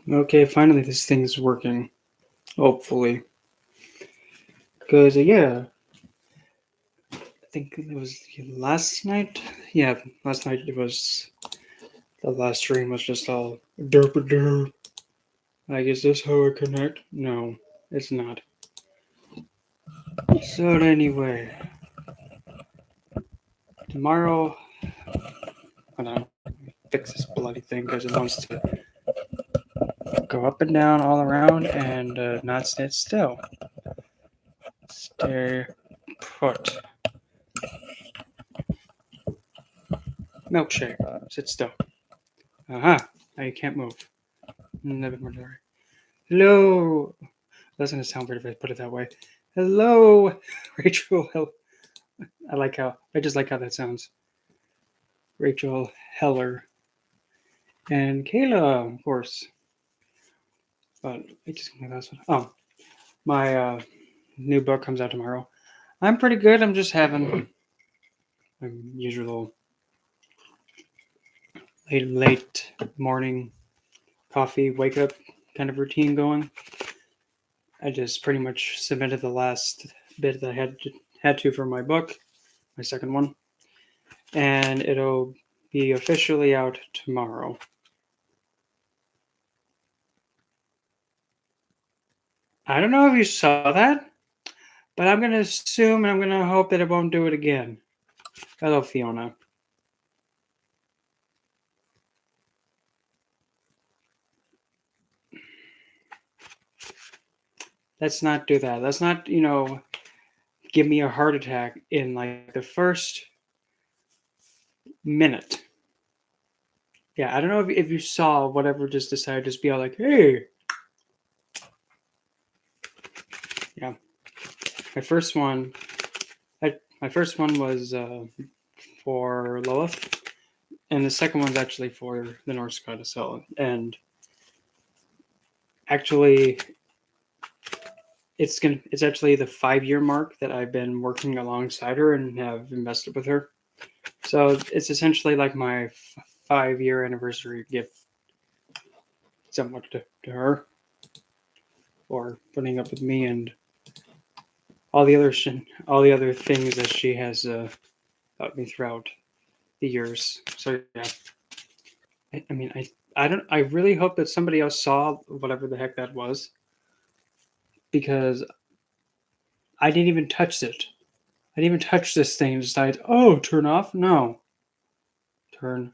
Okay, finally this thing's working. Hopefully. Because, I think it was last night. Yeah, last night it was. The last stream was just all derp derp. Like, is this how I connect? No, it's not. So, anyway, tomorrow. Hold on. Fix this bloody thing because it wants to go up and down all around and not sit still. Stay put. Milkshake. Sit still. Aha. Now you can't move. Never mind. Hello. That's gonna sound weird if I put it that way. Hello, Rachel. I just like how that sounds. Rachel Heller and Kayla, of course. But I just that's one. Oh, my new book comes out tomorrow. I'm pretty good. I'm just having my usual late morning coffee wake up kind of routine going. I just pretty much submitted the last bit that I had to for my book, my second one, and it'll be officially out tomorrow. I don't know if you saw that, but I'm gonna assume and I'm gonna hope that it won't do it again. Hello, Fiona. Let's not do that. Let's not, give me a heart attack in like the first minute. Yeah, I don't know if you saw whatever just decided to just be all like, hey. Yeah. My first one was for Lilith, and the second one's actually for the Norse goddess Hel. And actually, it's actually the 5-year mark that I've been working alongside her and have invested with her. So it's essentially like my 5-year anniversary gift, somewhat to her, for putting up with me and all the other things that she has taught me throughout the years. So yeah, I mean, I really hope that somebody else saw whatever the heck that was, because I didn't even touch it. I didn't even touch this thing and decide, oh, turn off. No, turn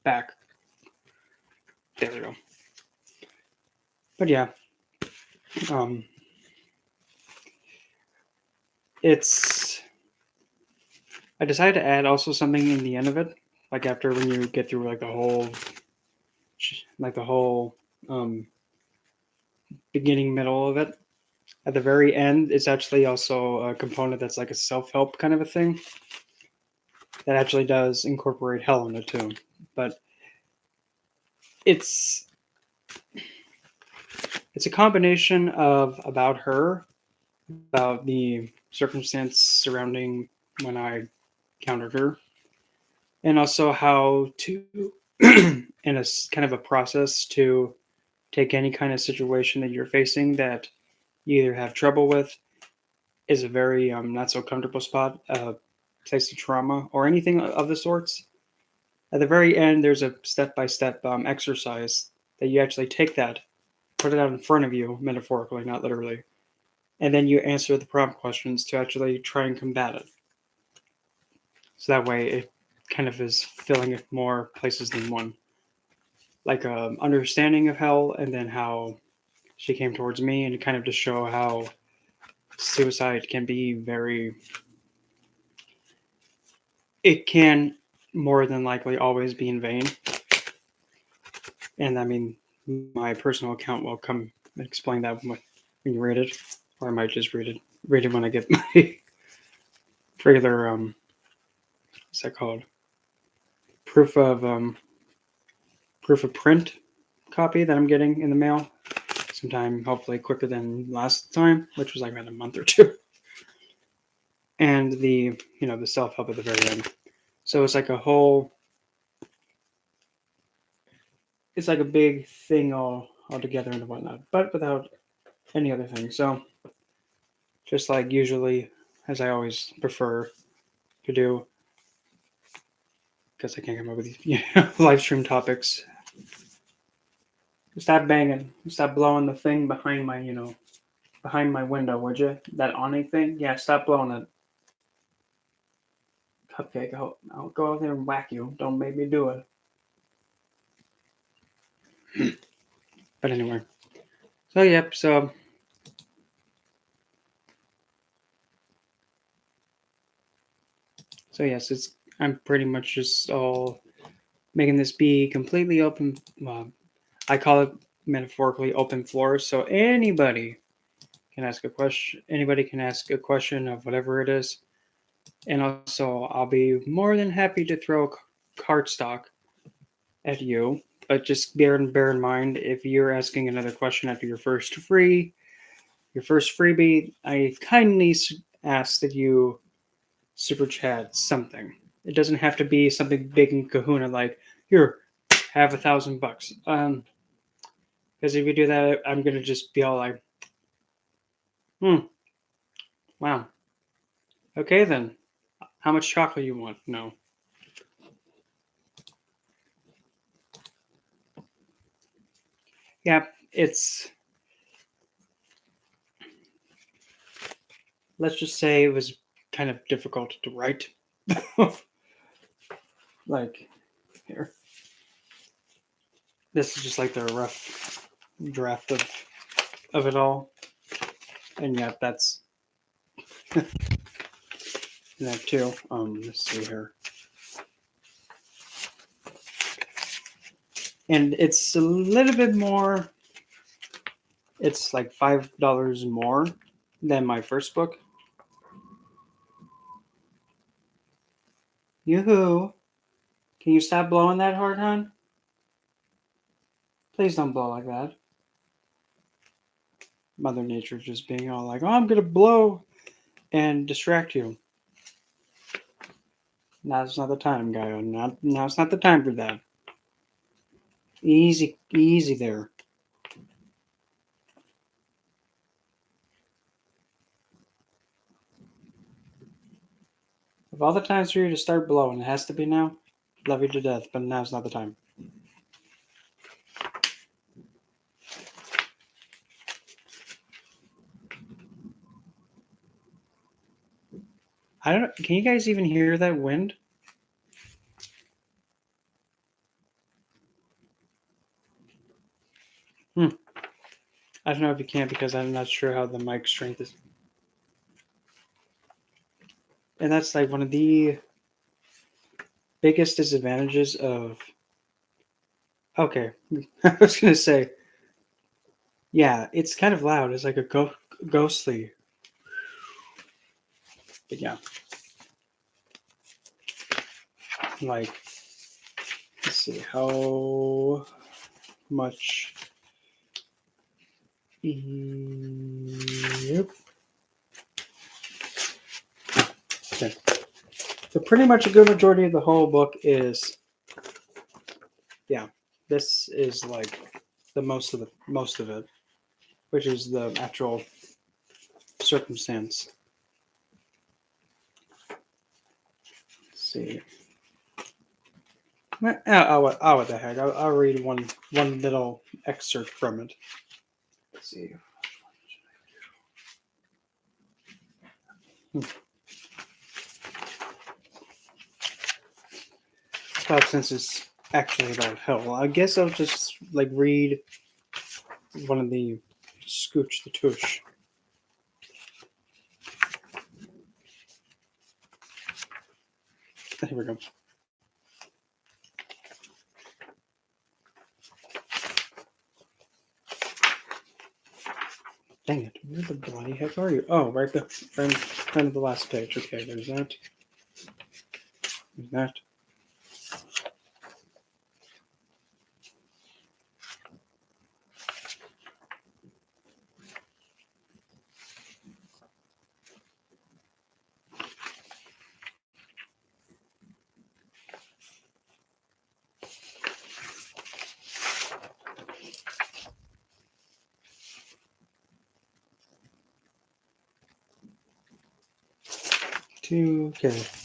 back. There we go. But yeah, um, it's. I decided to add also something in the end of it, like after when you get through like the whole beginning middle of it. At the very end, it's actually also a component that's like a self-help kind of a thing that actually does incorporate hell in it too. But it's a combination of about her, about the circumstance surrounding when I encountered her, and also how to, in a kind of a process to take any kind of situation that you're facing that you either have trouble with, is a very not so comfortable spot, place of trauma, or anything of the sorts. At the very end, there's a step-by-step exercise that you actually take that, put it out in front of you, metaphorically, not literally, and then you answer the prompt questions to actually try and combat it. So that way, it kind of is filling it more places than one. Like understanding of hell, and then how she came towards me, and kind of to show how suicide can be very. It can more than likely always be in vain. And I mean, my personal account will come and explain that when you read it, or I might just read it when I get my regular what's that called? Proof of print copy that I'm getting in the mail sometime, hopefully quicker than last time, which was like about a month or two. And the the self help at the very end. So it's like a whole. It's like a big thing all all together and whatnot, but without any other thing. So, just like usually, as I always prefer to do, because I can't come up with these live stream topics. Stop banging. Stop blowing the thing behind my, behind my window, would you? That awning thing? Yeah, stop blowing it. Cupcake, I'll go out there and whack you. Don't make me do it. But anyway. So, yep, So yes, I'm pretty much just all making this be completely open. I call it metaphorically open floor, so anybody can ask a question. Anybody can ask a question of whatever it is, and also I'll be more than happy to throw cardstock at you. But just bear in mind, if you're asking another question after your first freebie, I kindly ask that you super chat something. It doesn't have to be something big and kahuna like, here, have $1,000. Because if you do that, I'm gonna just be all like, wow. Okay then. How much chocolate you want? No. Yeah, let's just say it was kind of difficult to write. Like, here. This is just like the rough draft of it all. And yeah, that's that too. Let's see here. And it's a little bit more, it's like $5 more than my first book. Yoo-hoo. Can you stop blowing that hard, hon? Please don't blow like that. Mother Nature just being all like, oh, I'm going to blow and distract you. Now's not the time, guy. Now's not the time for that. Easy there. Of all the times for you to start blowing, it has to be now. Love you to death, but now's not the time. I don't know. Can you guys even hear that wind? I don't know if you can because I'm not sure how the mic strength is. And that's like one of the biggest disadvantages of. Okay, I was gonna say, yeah, it's kind of loud. It's like a ghostly. But yeah, like, let's see how much. Yep. Okay. So pretty much a good majority of the whole book is, yeah, this is like the most of it, which is the actual circumstance. Let's see. Oh, what the heck? I'll read one little excerpt from it. Let's see. Since it's actually about hell, I guess I'll just like read one of the Scooch the Tush. Here we go. Dang it, where the bloody heck are you? Oh, right there. Right at the last page. Okay, there's that. There's that. 2.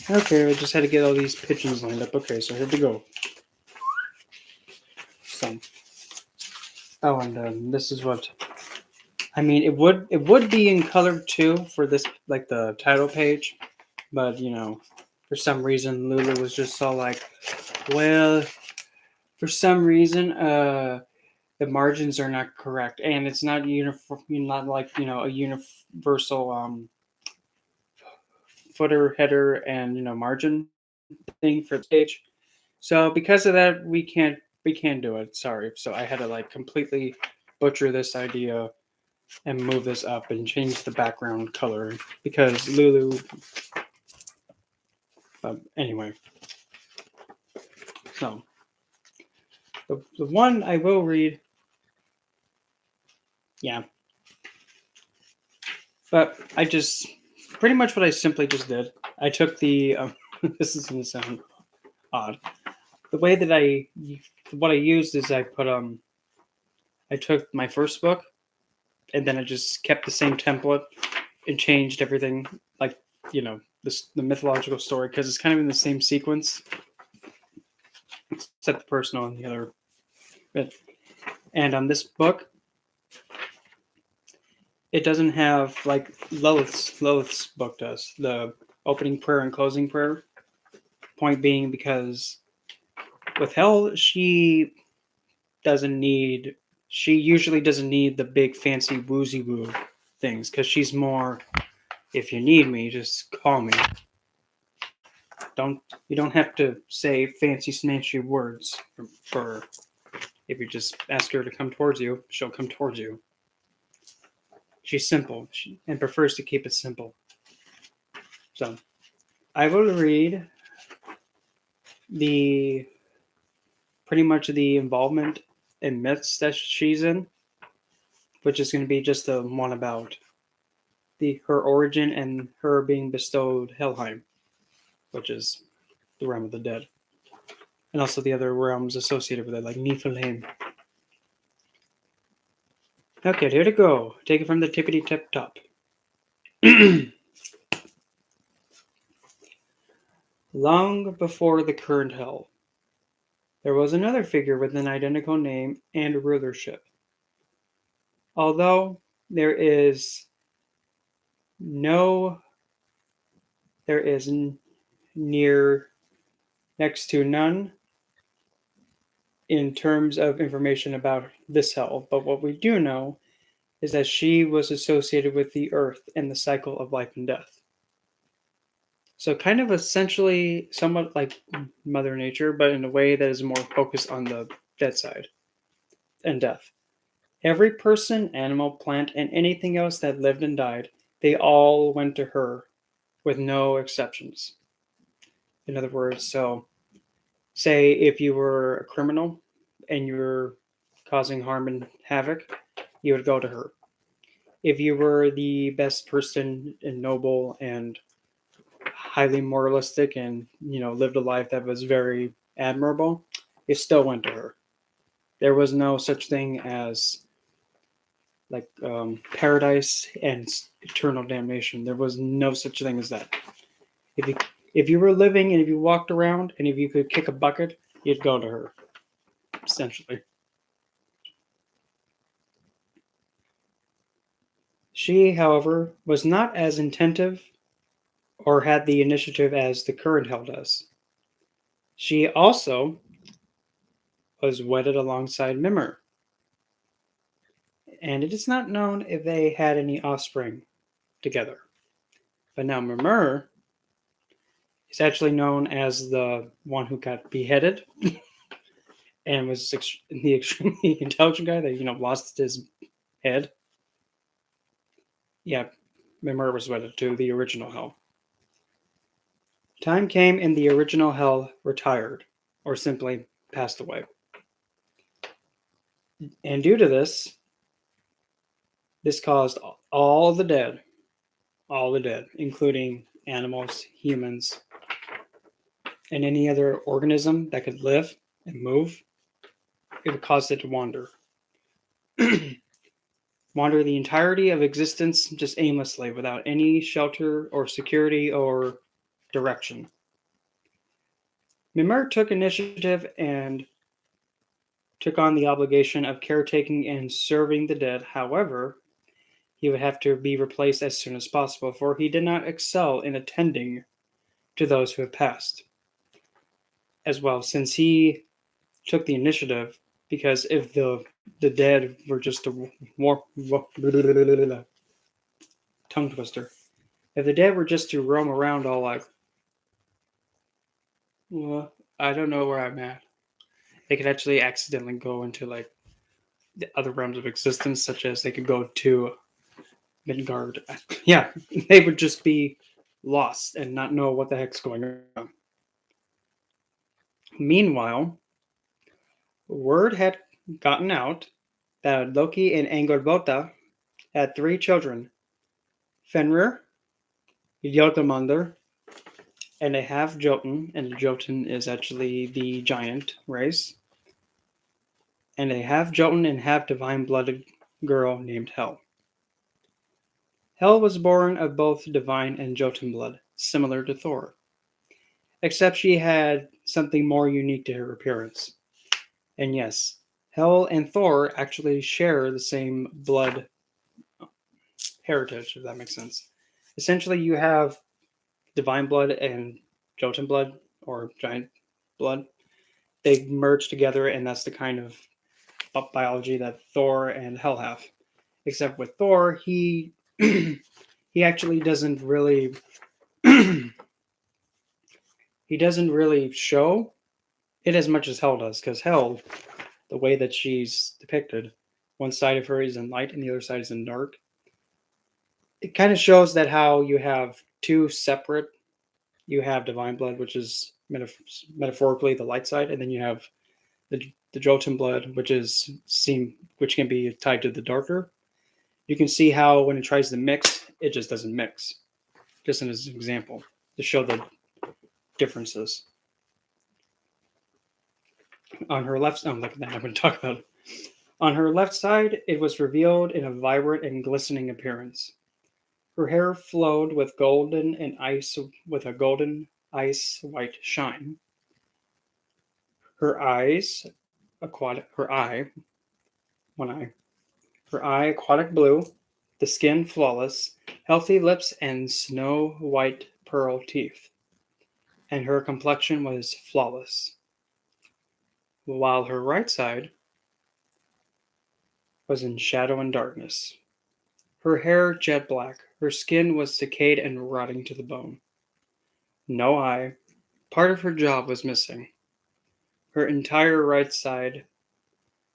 Okay, I just had to get all these pigeons lined up. Okay, so here we go. So, and this is what I mean. It would be in color too for this, like the title page, but for some reason Lulu was just all like, well, for some reason, the margins are not correct, and it's not uniform, not like a universal footer, header, and margin thing for the page. So because of that, we can't do it. Sorry. So I had to like completely butcher this idea and move this up and change the background color because Lulu. Anyway, so the one I will read, yeah. But I just pretty much what I simply just did. I took the this is gonna sound odd. The way that what I used is I took my first book and then I just kept the same template and changed everything, like the mythological story, because it's kind of in the same sequence except the personal and the other bit. And on this book, it doesn't have like Lilith's book does, the opening prayer and closing prayer. Point being because with Hell, she usually doesn't need the big fancy woozy woo things because she's more, if you need me, just call me. You don't have to say fancy snatchy words for if you just ask her to come towards you, she'll come towards you. She's simple and prefers to keep it simple. So I will read the pretty much the involvement in myths that she's in, which is going to be just the one about her origin and her being bestowed Helheim, which is the realm of the dead, and also the other realms associated with it, like Niflheim. Okay, here to go. Take it from the tippity tip top. Long before the current hell, there was another figure with an identical name and rulership. Although there is no, there is near next to none in terms of information about this hell, but what we do know is that she was associated with the earth and the cycle of life and death. So, kind of essentially somewhat like Mother Nature, but in a way that is more focused on the dead side and death. Every person, animal, plant, and anything else that lived and died, they all went to her with no exceptions. In other words, so say if you were a criminal and you were causing harm and havoc, you would go to her. If you were the best person and noble and highly moralistic and lived a life that was very admirable, you still went to her. There was no such thing as like paradise and eternal damnation. There was no such thing as that. If you were living and if you walked around and if you could kick a bucket, you'd go to her. Essentially, she, however, was not as attentive or had the initiative as the current hell does. She also was wedded alongside Mimir, and it is not known if they had any offspring together. But now Mimir is actually known as the one who got beheaded and was the extremely intelligent guy that lost his head. Yeah, Mimir was wedded to the original Hell. Time came and the original Hell retired, or simply passed away. And due to this caused all the dead, including animals, humans, and any other organism that could live and move, it would cause it to wander. Wander the entirety of existence just aimlessly without any shelter or security or direction. Mimir took initiative and took on the obligation of caretaking and serving the dead. However, he would have to be replaced as soon as possible, for he did not excel in attending to those who had passed. As well, since he took the initiative, because if the dead were just a tongue twister, if the dead were just to roam around all like, well, I don't know where I'm at, they could actually accidentally go into like the other realms of existence, such as they could go to Midgard. Yeah, they would just be lost and not know what the heck's going on. Meanwhile, word had gotten out that Loki and Angrboda had 3 children: Fenrir, Jotunmundr, and a half Jotun, and Jotun is actually the giant race, and a half Jotun and half divine-blooded girl named Hel. Hel was born of both divine and Jotun blood, similar to Thor, except she had something more unique to her appearance. And yes, Hel and Thor actually share the same blood heritage, if that makes sense. Essentially, you have divine blood and Jotun blood, or giant blood. They merge together, and that's the kind of biology that Thor and Hel have. Except with Thor, he he actually doesn't really he doesn't really show it as much as Hel does, because Hel, the way that she's depicted, one side of her is in light and the other side is in dark. It kind of shows that how you have two separate. You have divine blood, which is metaphorically the light side, and then you have the Jotun blood, which can be tied to the darker. You can see how when it tries to mix, it just doesn't mix. Just as an example, to show the differences. On her left, look at that. I'm going to talk about it. On her left side, it was revealed in a vibrant and glistening appearance. Her hair flowed with a golden ice white shine. Her eyes, one eye, her eye aquatic blue, the skin flawless, healthy lips and snow white pearl teeth, and her complexion was flawless. While her right side was in shadow and darkness. Her hair jet black, her skin was decayed and rotting to the bone. No eye, part of her jaw was missing. Her entire right side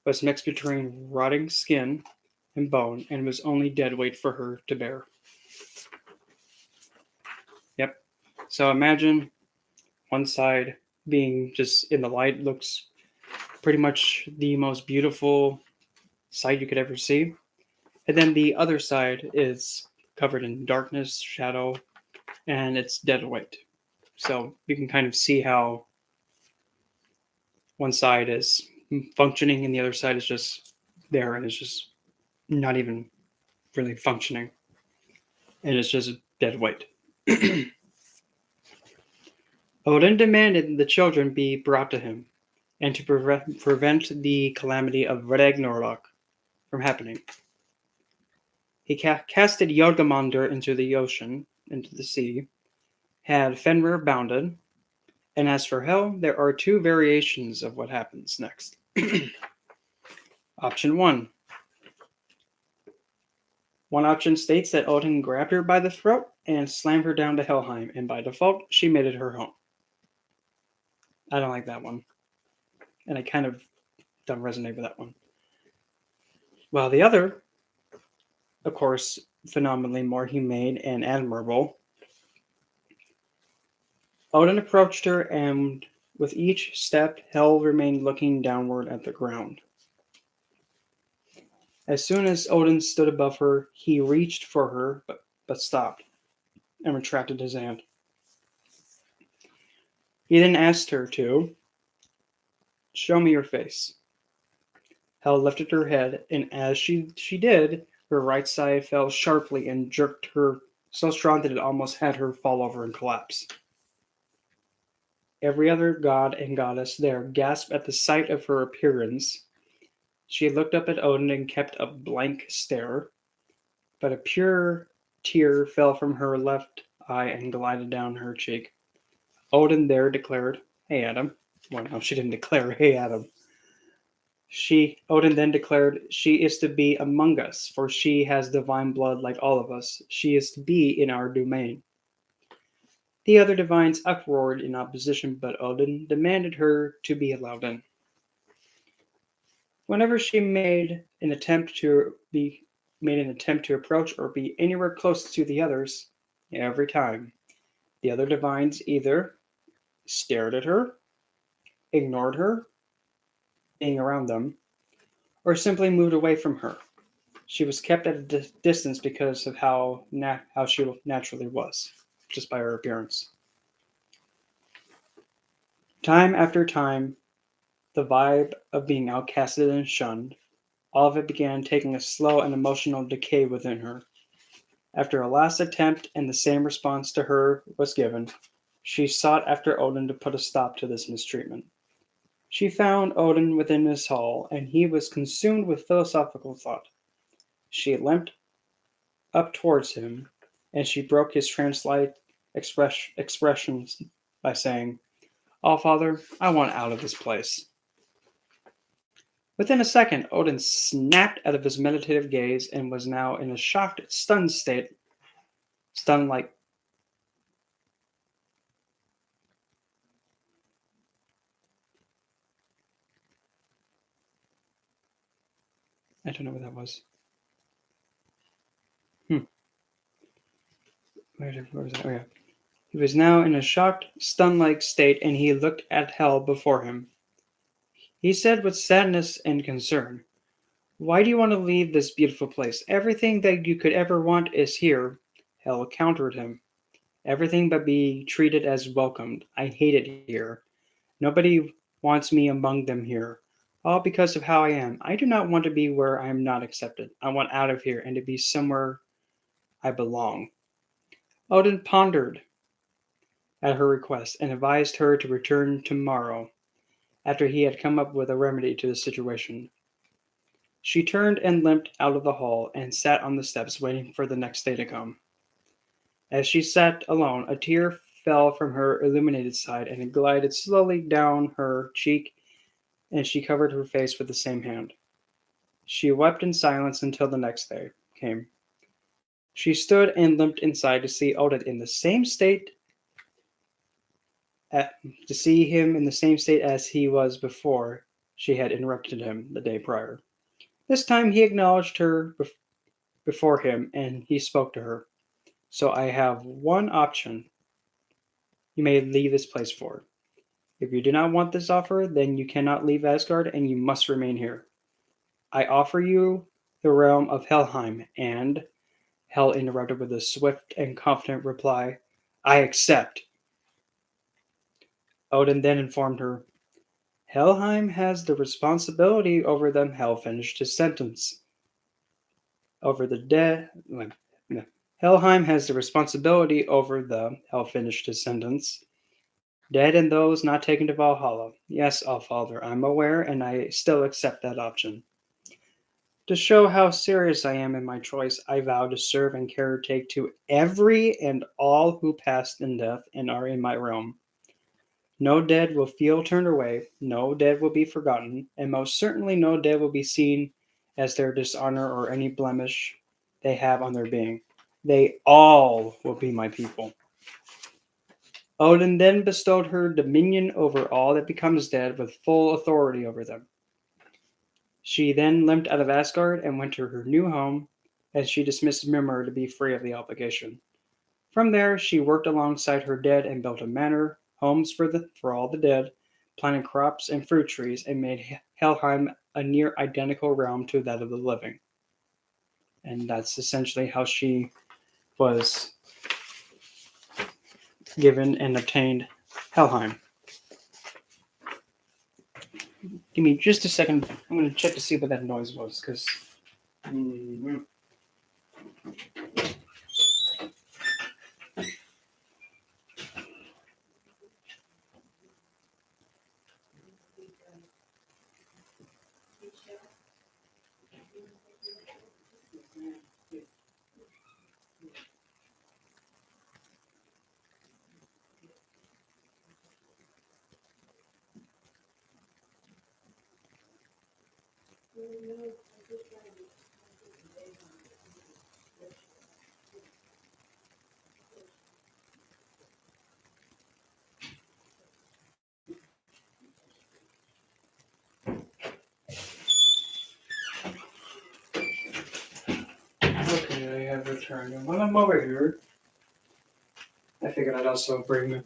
was mixed between rotting skin and bone and was only dead weight for her to bear. Yep. So imagine one side being just in the light, looks pretty much the most beautiful sight you could ever see. And then the other side is covered in darkness, shadow, and it's dead weight. So you can kind of see how one side is functioning and the other side is just there and it's just not even really functioning. And it's just dead weight. Odin demanded the children be brought to him, and to prevent the calamity of Ragnarok from happening. He casted Jormungandr into the ocean, into the sea, had Fenrir bounded, and as for Hel, there are 2 variations of what happens next. Option 1. One option states that Odin grabbed her by the throat and slammed her down to Helheim, and by default, she made it her home. I don't like that one. And I kind of don't resonate with that one. While the other, of course, phenomenally more humane and admirable, Odin approached her, and with each step, Hel remained looking downward at the ground. As soon as Odin stood above her, he reached for her, but stopped and retracted his hand. He then asked her to show me your face. Hel lifted her head, and as she did, her right side fell sharply and jerked her so strong that it almost had her fall over and collapse. Every other god and goddess there gasped at the sight of her appearance. She looked up at Odin and kept a blank stare, but a pure tear fell from her left eye and glided down her cheek. Odin there declared, "Hey, Adam." Well, no, she didn't declare, "Hey, Adam." Odin then declared, "She is to be among us, for she has divine blood like all of us. She is to be in our domain." The other divines uproared in opposition, but Odin demanded her to be allowed in. Whenever she made an attempt to approach or be anywhere close to the others, every time the other divines either stared at her, ignored her being around them, or simply moved away from her. She was kept at a distance because of how she naturally was, just by her appearance. Time after time, the vibe of being outcasted and shunned, all of it began taking a slow and emotional decay within her. After a last attempt and the same response to her was given, she sought after Odin to put a stop to this mistreatment. She found Odin within his hall, and he was consumed with philosophical thought. She limped up towards him, and she broke his trance-like expressions by saying, "All Father, I want out of this place." Within a second, Odin snapped out of his meditative gaze and was now in a shocked, stunned state. Stunned like. I don't know what that was. Where was that? Oh, yeah. He was now in a shocked, stunned-like state, and he looked at hell before him. He said with sadness and concern, "Why do you want to leave this beautiful place? Everything that you could ever want is here." Hell countered him. "Everything but be treated as welcomed. I hate it here. Nobody wants me among them here. All because of how I am. I do not want to be where I am not accepted. I want out of here and to be somewhere I belong." Odin pondered at her request and advised her to return tomorrow after he had come up with a remedy to the situation. She turned and limped out of the hall and sat on the steps waiting for the next day to come. As she sat alone, a tear fell from her illuminated side and it glided slowly down her cheek, and she covered her face with the same hand. She wept in silence until the next day came. She stood and limped inside to see Odin in the same state to see him in the same state as he was before she had interrupted him the day prior. This time he acknowledged her before him and he spoke to her. "So I have one option you may leave this place for. If you do not want this offer, then you cannot leave Asgard and you must remain here. I offer you the realm of Helheim." And Hel interrupted with a swift and confident reply, "I accept." Odin then informed her, "Helheim has the responsibility over them." Hel finished his sentence. Over the dead. No. Helheim has the responsibility over the. Hel finished his sentence. Dead and those not taken to Valhalla. Yes, Allfather, I'm aware, and I still accept that option. To show how serious I am in my choice, I vow to serve and caretake to every and all who passed in death and are in my realm. No dead will feel turned away, no dead will be forgotten, and most certainly no dead will be seen as their dishonor or any blemish they have on their being. They all will be my people. Odin then bestowed her dominion over all that becomes dead with full authority over them. She then limped out of Asgard and went to her new home as she dismissed Mimir to be free of the obligation. From there, she worked alongside her dead and built a manor, homes for all the dead, planted crops and fruit trees, and made Helheim a near identical realm to that of the living. And that's essentially how she was given and obtained Helheim. Give me just a second. I'm going to check to see what that noise was, because. Okay, I have returned. And when I'm over here, I figured I'd also bring.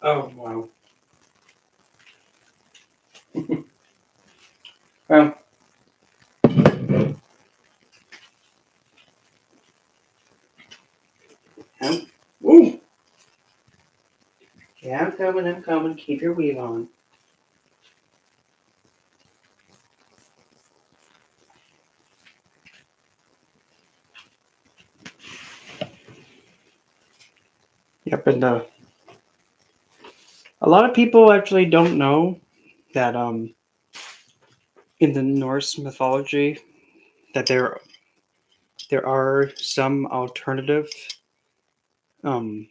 Oh wow. Well, I'm, ooh, yeah, I'm coming. I'm coming. Keep your weave on. Yep, and a lot of people actually don't know that in the Norse mythology that there are some alternative um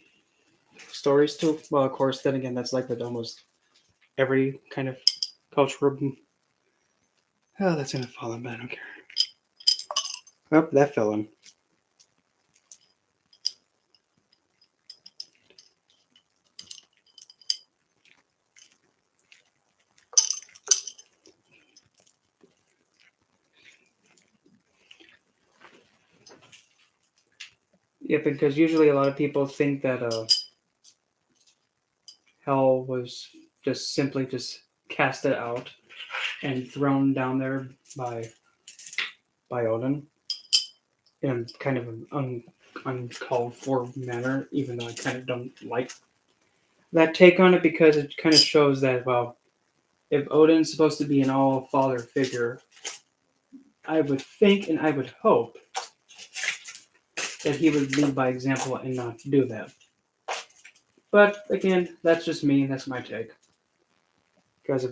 stories to. Well, of course, then again, that's like with almost every kind of cultural. Oh, that's gonna fall in, but I don't care. Oh, that fell in. Yeah, because usually a lot of people think that hell was just simply just casted out and thrown down there by Odin in kind of an uncalled for manner. Even though I kind of don't like that take on it because it kind of shows that well, if Odin's supposed to be an all father figure, I would think and I would hope that he would lead by example and not do that. But again, that's just me. That's my take. Because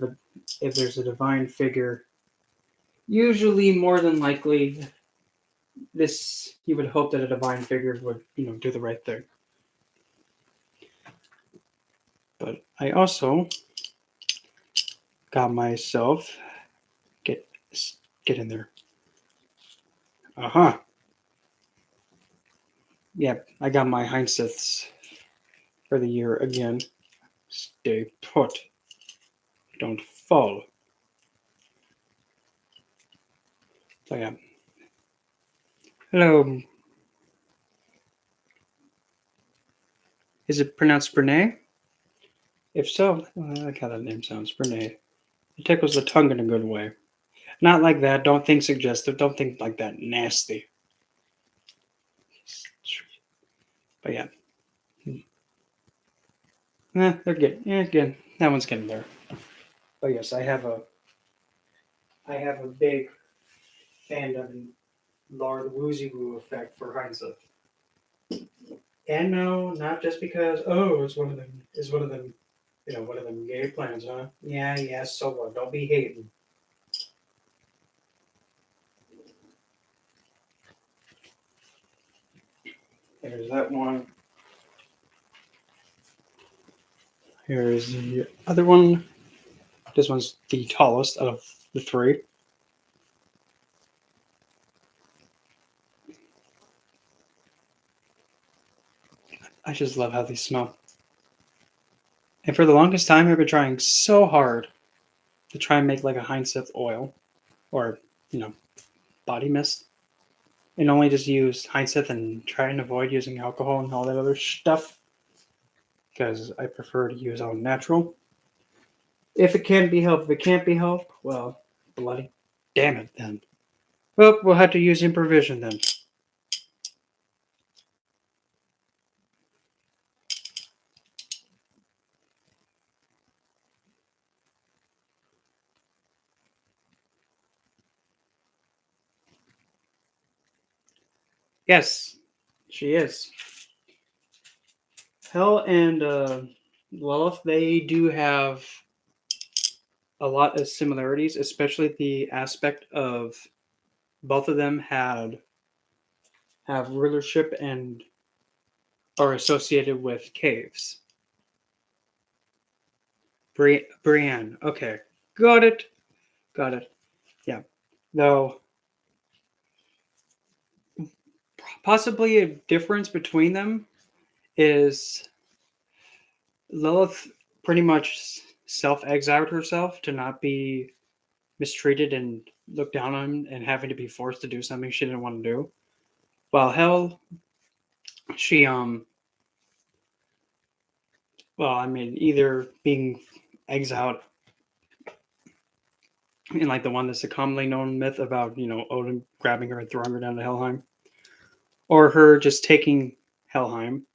if there's a divine figure, usually more than likely, this you would hope that a divine figure would do the right thing. But I also got myself get get in there. Uh-huh. Yep, I got my Heinziths for the year again. Stay put. Don't fall. So yeah. Hello. Is it pronounced Brene? If so, I like how that name sounds. Brene. It tickles the tongue in a good way. Not like that. Don't think suggestive. Don't think like that. Nasty. But yeah. They're good. Yeah, good. That one's getting there. But yes, I have a big fandom in Lord Woozy Woo effect for Heinzeth. And no, not just because it's one of them gay plans, huh? Yeah, yeah, so what? Don't be hating. There's that one. Here's the other one. This one's the tallest out of the three. I just love how they smell. And for the longest time, I've been trying so hard to try and make like a Heinzeth oil or, you know, body mist. And only just use Heinzeth and try and avoid using alcohol and all that other stuff. Because I prefer to use all natural. If it can be helped, if it can't be helped, well, bloody damn it then. Well, we'll have to use improvision then. Yes, she is. Hell and Lilith, they do have a lot of similarities, especially the aspect of both of them have rulership and are associated with caves. Brienne. Okay. Got it. Got it. Yeah. Though possibly a difference between them is Lilith pretty much self-exiled herself to not be mistreated and looked down on and having to be forced to do something she didn't want to do. While Hell, she well, I mean, either being exiled in like the one that's a commonly known myth about, Odin grabbing her and throwing her down to Helheim, or her just taking Helheim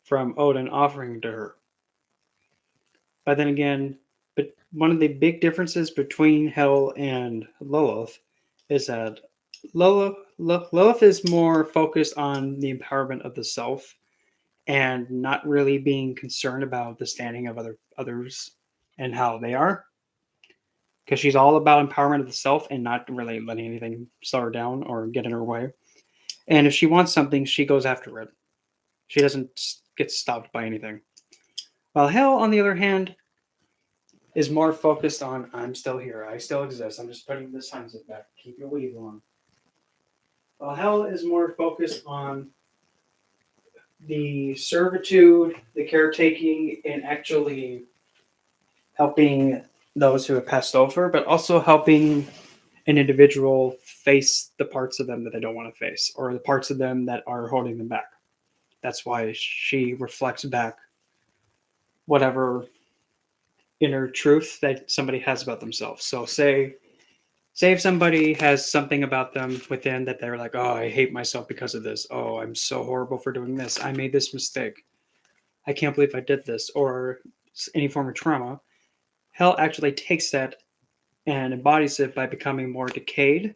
from Odin offering to her. But then again, but one of the big differences between Hel and Lilith is that Lilith is more focused on the empowerment of the self and not really being concerned about the standing of others and how they are, because she's all about empowerment of the self and not really letting anything slow her down or get in her way. And if she wants something, she goes after it. She doesn't get stopped by anything. While Hel, on the other hand, is more focused on I'm still here, I still exist. I'm just putting the signs back. Keep your weave on. While Hel is more focused on the servitude, the caretaking, and actually helping those who have passed over, but also helping an individual face the parts of them that they don't want to face, or the parts of them that are holding them back. That's why she reflects back whatever inner truth that somebody has about themselves. So say if somebody has something about them within that they're like, oh, I hate myself because of this. Oh, I'm so horrible for doing this. I made this mistake. I can't believe I did this. Or any form of trauma. Hell actually takes that and embodies it by becoming more decayed.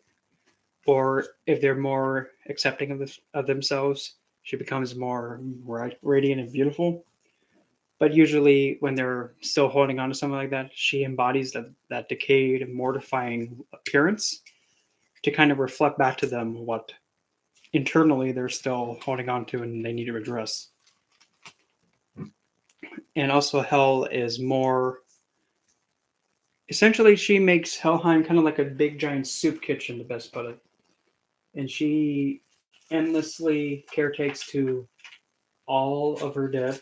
Or if they're more accepting of themselves, she becomes more radiant and beautiful. But usually, when they're still holding on to something like that, she embodies that decayed, mortifying appearance to kind of reflect back to them what internally they're still holding on to and they need to address. And also, Hell is more. Essentially, she makes Helheim kind of like a big giant soup kitchen, to best put it. And she endlessly caretakes to all of her dead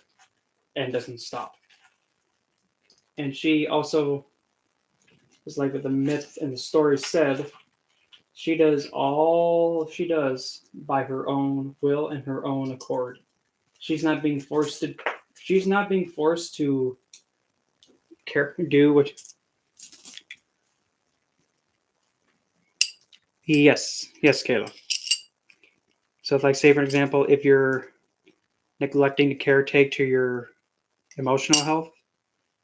and doesn't stop. And she also is like what the myth and the story said. She does all she does by her own will and her own accord. She's not being forced to. She's not being forced to do what. Yes, Kayla. So, if, like, say for example, if you're neglecting to caretake to your emotional health,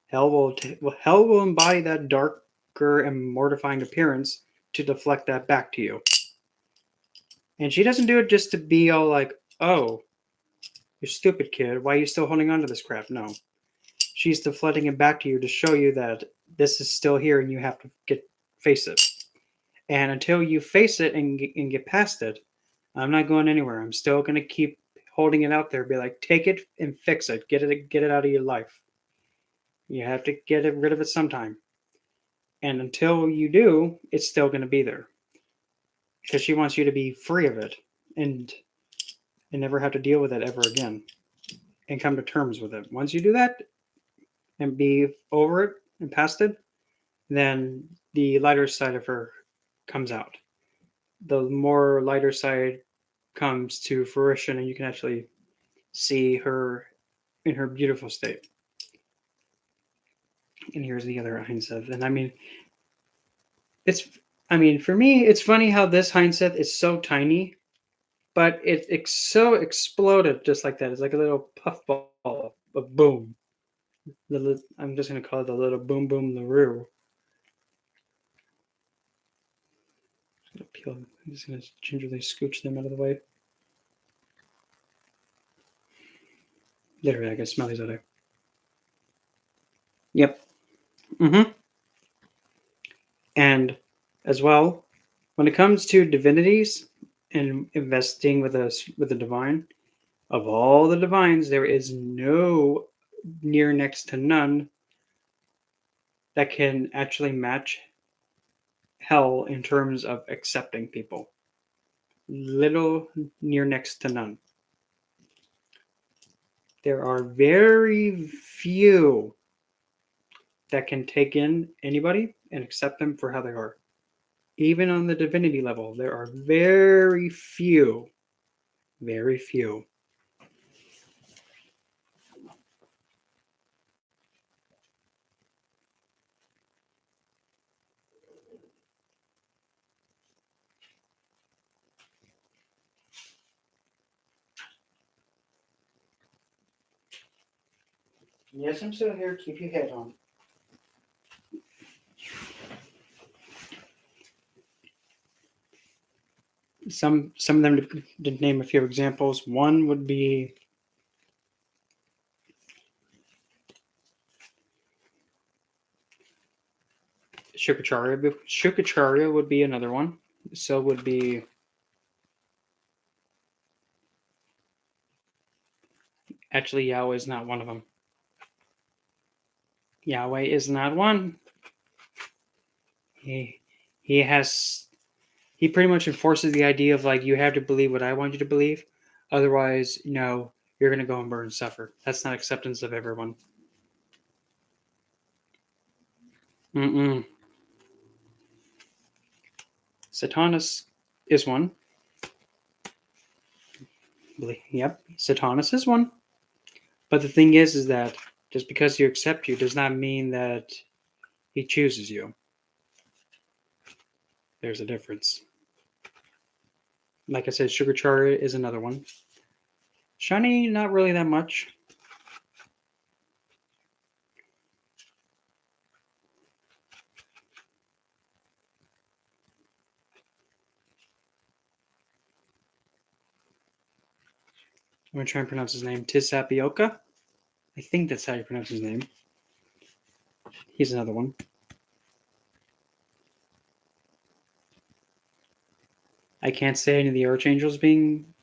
hell will embody that darker and mortifying appearance to deflect that back to you. And she doesn't do it just to be all like, "Oh, you stupid kid, why are you still holding on to this crap?" No, she's deflecting it back to you to show you that this is still here and you have to face it. And until you face it and get past it, I'm not going anywhere. I'm still going to keep holding it out there. Be like, take it and fix it. Get it out of your life. You have to get rid of it sometime. And until you do, it's still going to be there because she wants you to be free of it and never have to deal with it ever again and come to terms with it. Once you do that and be over it and past it, then the lighter side of her comes out. The more lighter side comes to fruition and you can actually see her in her beautiful state. And here's the other Heinzeth. And for me, it's funny how this Heinzeth is so tiny, but it's so exploded just like that. It's like a little puffball of boom. I'm just going to call it the little boom boom LaRue. I'm just going to gingerly scooch them out of the way. There, I can smell these out there. Yep. Mm-hmm. And as well, when it comes to divinities and investing with the divine, of all the divines, there is no near next to none that can actually match hell in terms of accepting people. Little near next to none. There are very few that can take in anybody and accept them for how they are. Even on the divinity level, there are very few, very few. Yes, I'm still here. Keep your head on. Some of them to name a few examples. One would be Shukacharya. Shukacharya would be another one. So would be actually Yahweh is not one of them. Yahweh is not one. He he has he pretty much enforces the idea of like you have to believe what I want you to believe, otherwise, no, you're gonna go and burn and suffer. That's not acceptance of everyone. Mm-mm. Satanus is one. Yep, Satanus is one. But the thing is that just because he accepts you does not mean that he chooses you. There's a difference. Like I said, Sugarcharya is another one. Shani, not really that much. I'm gonna try and pronounce his name. Tisapioca. I think that's how you pronounce his name. He's another one. I can't say any of the archangels being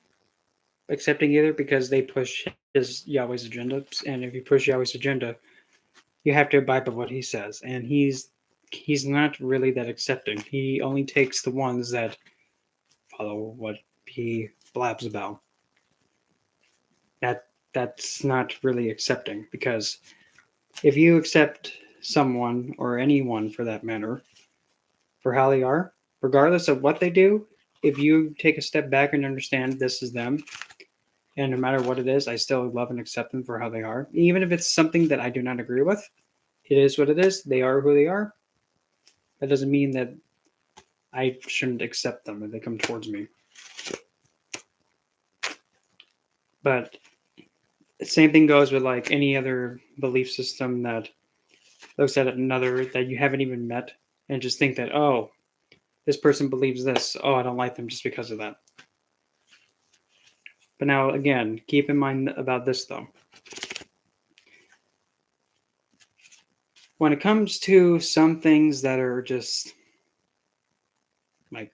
accepting either because they push his Yahweh's agenda, and if you push Yahweh's agenda, you have to abide by what he says, and he's not really that accepting. He only takes the ones that follow what he blabs about. That's not really accepting because if you accept someone or anyone for that matter for how they are, regardless of what they do, if you take a step back and understand this is them, and no matter what it is, I still love and accept them for how they are, even if it's something that I do not agree with. It is what it is. They are who they are. That doesn't mean that I shouldn't accept them if they come towards me. But the same thing goes with like any other belief system that looks at another that you haven't even met and just think that, oh, this person believes this. Oh, I don't like them just because of that. But now, again, keep in mind about this though. When it comes to some things that are just like,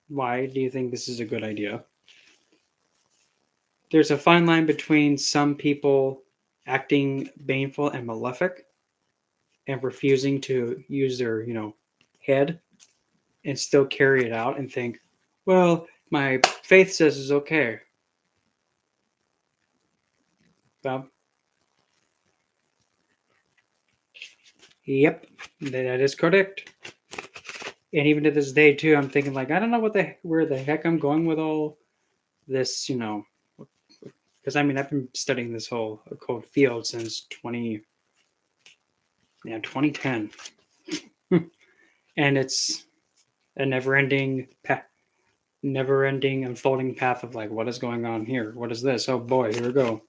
why do you think this is a good idea? There's a fine line between some people acting baneful and malefic and refusing to use their, head and still carry it out and think, well, my faith says it's okay. Well, yep, that is correct. And even to this day, too, I'm thinking like, I don't know where the heck I'm going with all this, because I mean, I've been studying this whole occult field since 2010, and it's a never-ending unfolding path of like, what is going on here? What is this? Oh boy, here we go.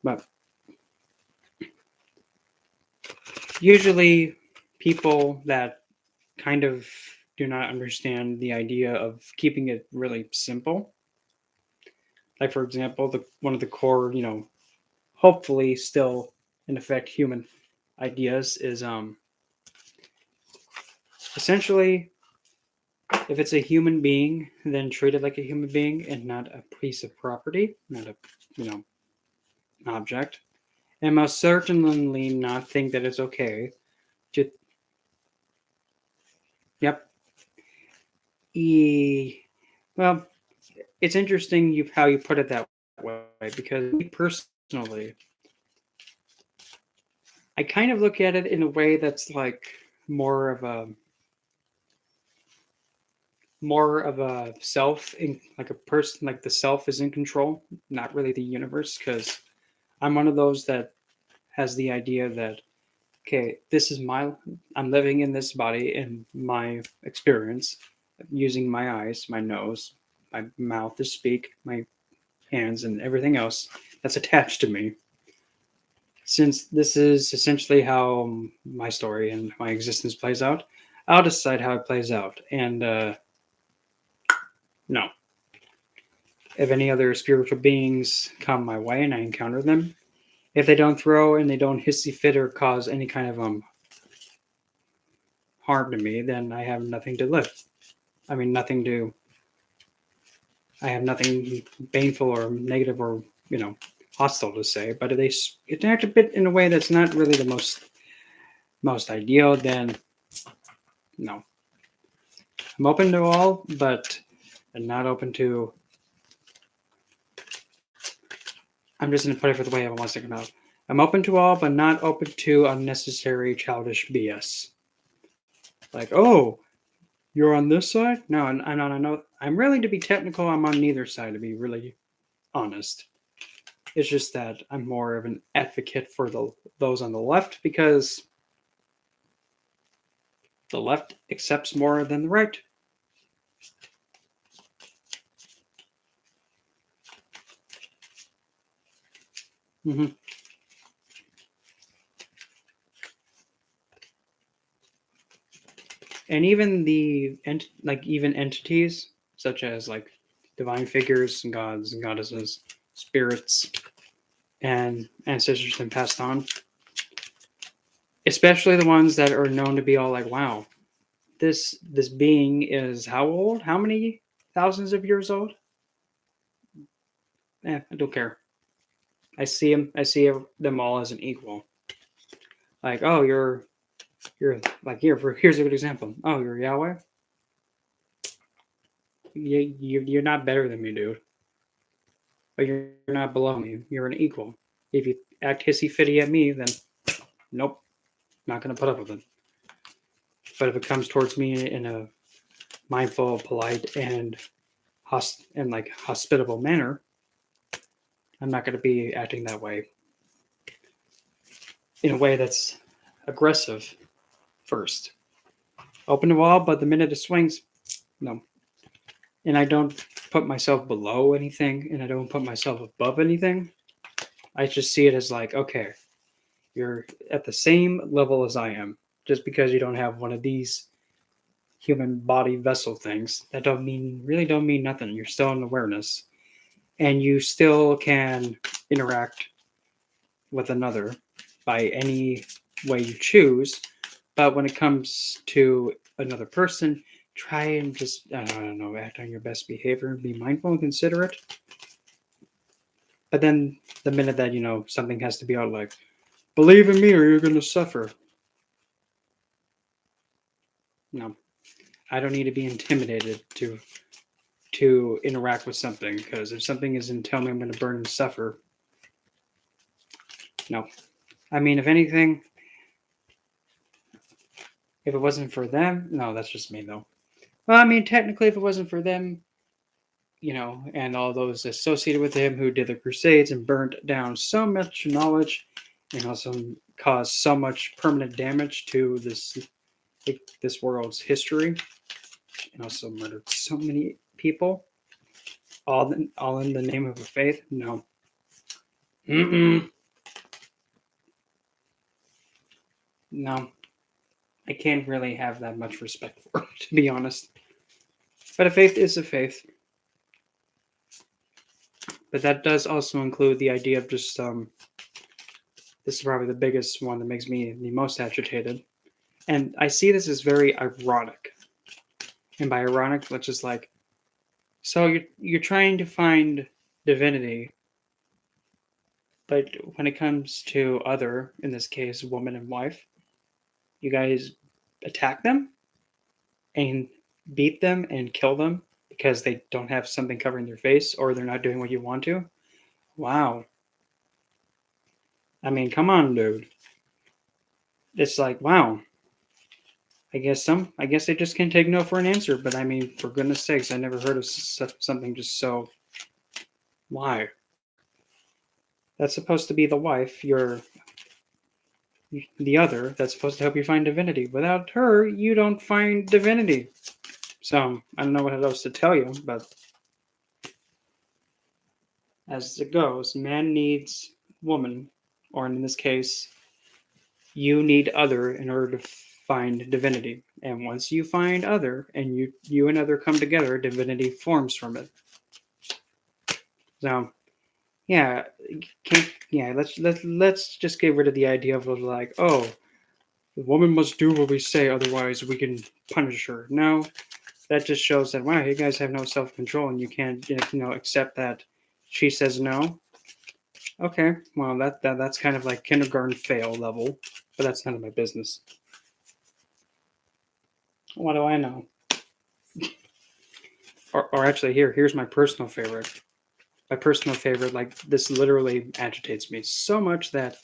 But usually, people that kind of do not understand the idea of keeping it really simple. Like for example, the one of the core, hopefully still in effect human ideas is essentially, if it's a human being, then treat it like a human being and not a piece of property, not a, an object. And most certainly not think that it's okay to, yep. Well, it's interesting how you put it that way, because me personally, I kind of look at it in a way that's like more of a more of a self in, like a person, like the self is in control, not really the universe, because I'm one of those that has the idea that, okay, this is I'm living in this body in my experience, using my eyes, my nose, my mouth to speak, my hands, and everything else that's attached to me. Since this is essentially how my story and my existence plays out, I'll decide how it plays out. And no, if any other spiritual beings come my way and I encounter them, if they don't throw and they don't hissy fit or cause any kind of harm to me, then I have nothing to live. I mean, nothing to. I have nothing baneful or negative or hostile to say. But if they interact a bit in a way that's not really the most ideal, then no. I'm open to all, but I'm not open to. I'm just going to put it for the way I want to come out. I'm open to all, but not open to unnecessary childish BS. Like, oh, you're on this side? No, I know. I'm willing to be technical. I'm on neither side, to be really honest. It's just that I'm more of an advocate for those on the left, because the left accepts more than the right. Mm-hmm. And even even entities such as like divine figures, gods and goddesses, spirits, and ancestors and passed on, especially the ones that are known to be all like, wow, this being is how old? How many thousands of years old? I don't care. I see them. I see them all as an equal. Like, oh, you're like here's a good example. Oh, you're Yahweh. You're not better than me, dude. But you're not below me. You're an equal. If you act hissy fitty at me, then nope, not gonna put up with it. But if it comes towards me in a mindful, polite, and hospitable manner, I'm not gonna be acting that way. In a way that's aggressive first. Open to all, but the minute it swings, no. And I don't put myself below anything, and I don't put myself above anything. I just see it as like, okay, you're at the same level as I am. Just because you don't have one of these human body vessel things, that don't mean nothing. You're still in awareness, and you still can interact with another by any way you choose. But when it comes to another person, try and just, I don't know, act on your best behavior, be mindful and considerate. But then the minute that, something has to be out like, believe in me or you're going to suffer. No, I don't need to be intimidated to interact with something, because if something isn't telling me I'm going to burn and suffer, no. I mean, if anything, if it wasn't for them, no, that's just me though. Well, I mean, technically, if it wasn't for them, and all those associated with him who did the Crusades and burned down so much knowledge and also caused so much permanent damage to this world's history, and also murdered so many people, all in the name of a faith. No. Mm-mm. No. I can't really have that much respect for it, to be honest. But a faith is a faith. But that does also include the idea of just this is probably the biggest one that makes me the most agitated. And I see this as very ironic. And by ironic, let's just like, so you're trying to find divinity, but when it comes to other, in this case, woman and wife, you guys attack them and beat them and kill them because they don't have something covering their face or they're not doing what you want to. Wow. I mean, come on, dude. It's like, wow. I guess they just can't take no for an answer. But I mean, for goodness sakes, I never heard of something just so. Why? That's supposed to be the wife. You're the other. That's supposed to help you find divinity. Without her, you don't find divinity. So I don't know what else to tell you, but as it goes, man needs woman, or in this case, you need other in order to find divinity. And once you find other, and you and other come together, divinity forms from it. So yeah, yeah. Let's just get rid of the idea of like, oh, the woman must do what we say, otherwise we can punish her. No, that just shows that wow, you guys have no self control, and you can't accept that she says no. Okay, well that's kind of like kindergarten fail level, but that's none of my business. What do I know? Or actually, here's my personal favorite. My personal favorite, like this, literally agitates me so much that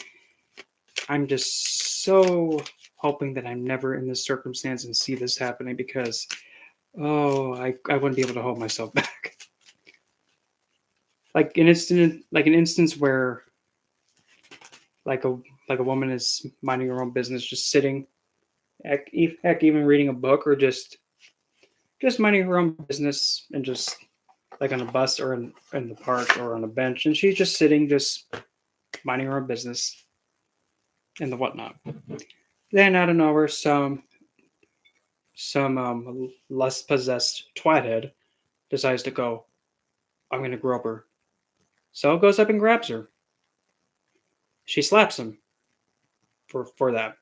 I'm just so hoping that I'm never in this circumstance and see this happening because, oh, I wouldn't be able to hold myself back. Like an instance where like a like a woman is minding her own business, just sitting, heck, even reading a book or just minding her own business and just like on a bus or in the park or on a bench, and she's just sitting, just minding her own business and the whatnot. Then out of nowhere, some lust possessed twathead decides to go, I'm going to grope her. So goes up and grabs her. She slaps him for that.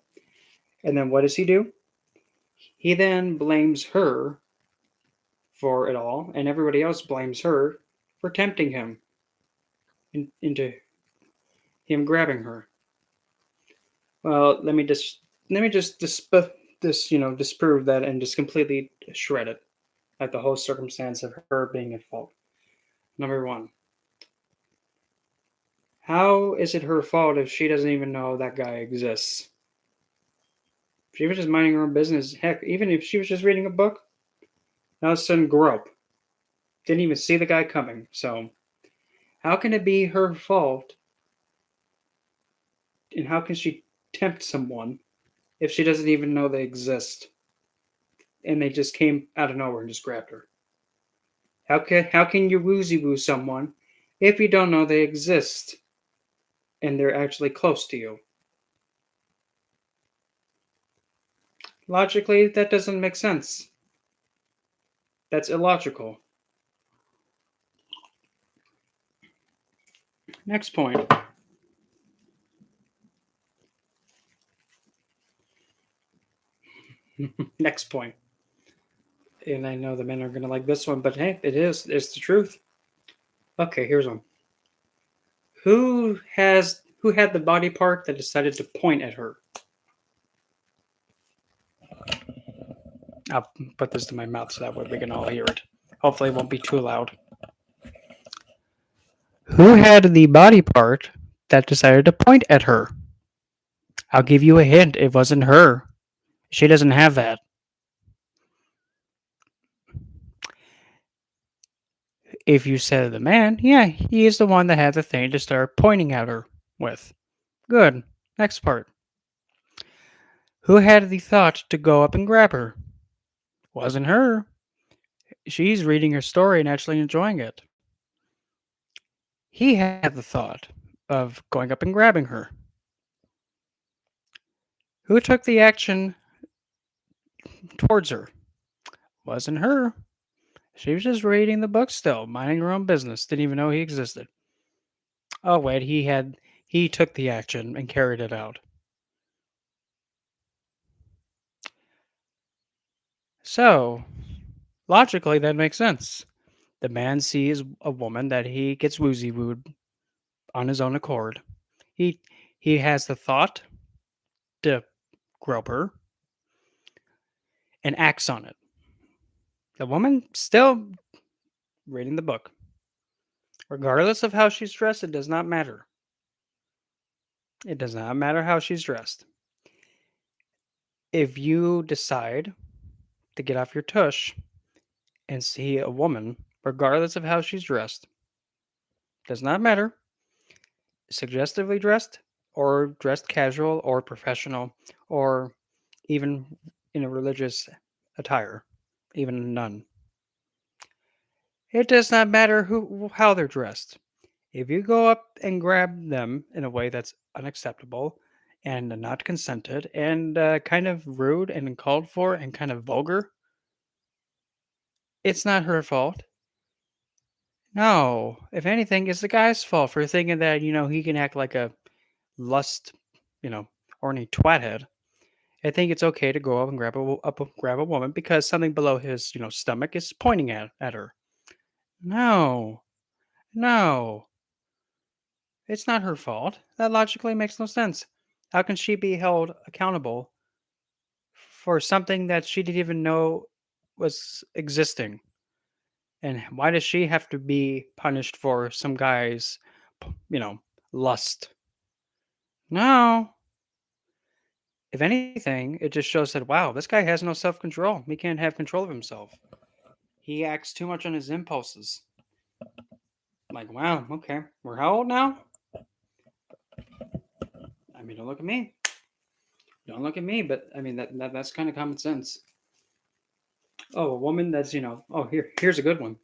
And then what does he do? He then blames her for it all, and everybody else blames her for tempting him into him grabbing her. Well, let me just disprove that and just completely shred it, like the whole circumstance of her being at fault. Number one, how is it her fault if she doesn't even know that guy exists? If she was just minding her own business, heck, even if she was just reading a book, now all of a sudden grope. Didn't even see the guy coming. So how can it be her fault? And how can she tempt someone if she doesn't even know they exist? And they just came out of nowhere and just grabbed her. How can you woozy woo someone if you don't know they exist and they're actually close to you? Logically, that doesn't make sense. That's illogical. Next point. Next point. And I know the men are gonna like this one, but hey, it's the truth. Okay, here's one. Who had the body part that decided to point at her? I'll put this to my mouth so that way we can all hear it. Hopefully, it won't be too loud. Who had the body part that decided to point at her? I'll give you a hint. It wasn't her. She doesn't have that. If you said the man, yeah, he is the one that had the thing to start pointing at her with. Good. Next part. Who had the thought to go up and grab her? Wasn't her. She's reading her story and actually enjoying it. He had the thought of going up and grabbing her. Who took the action towards her? Wasn't her. She was just reading the book still, minding her own business, didn't even know he existed. Oh wait, he took the action and carried it out. So, logically, that makes sense. The man sees a woman that he gets woozy wooed on his own accord. He he has the thought to grope her and acts on it. The woman still reading the book. Regardless of how she's dressed, it does not matter. It does not matter how she's dressed. If you decide to get off your tush and see a woman, regardless of how she's dressed, does not matter, suggestively dressed or dressed casual or professional or even in a religious attire, even a nun. It does not matter how they're dressed. If you go up and grab them in a way that's unacceptable and not consented and kind of rude and uncalled for and kind of vulgar, it's not her fault. No, if anything, it's the guy's fault for thinking that he can act like a lust, horny twathead. I think it's okay to go up and grab a woman because something below his stomach is pointing at her. No, no, it's not her fault. That logically makes no sense. How can she be held accountable for something that she didn't even know was existing? And why does she have to be punished for some guy's, you know, lust? No. If anything, it just shows that, wow, this guy has no self control. He can't have control of himself. He acts too much on his impulses. Like, wow, okay. We're how old now? I mean, don't look at me. Don't look at me, but I mean, that's kind of common sense. Oh, a woman that's, oh, here's a good one.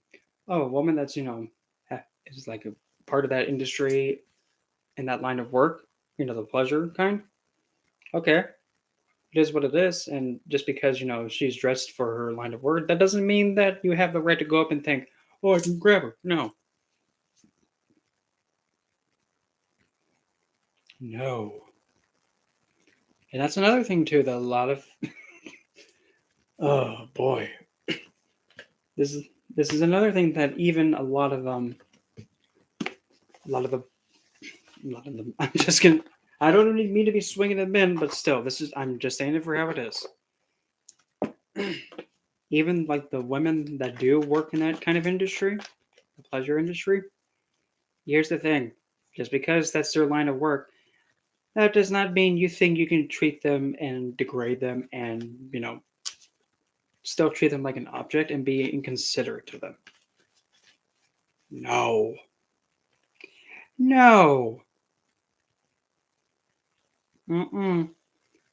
Oh, a woman that's, is like a part of that industry in that line of work, the pleasure kind. Okay, it is what it is. And just because, she's dressed for her line of work, that doesn't mean that you have the right to go up and think, oh, I can grab her. No. No. And that's another thing, too, that a lot of, oh, boy. This is this is another thing that even a lot of a lot of the a lot of them I'm just gonna I don't need me to be swinging them in, but still, I'm just saying it for how it is. Even like the women that do work in that kind of industry, the pleasure industry, here's the thing. Just because that's their line of work, that does not mean you think you can treat them and degrade them and, still treat them like an object and be inconsiderate to them. No. No. Mm-mm.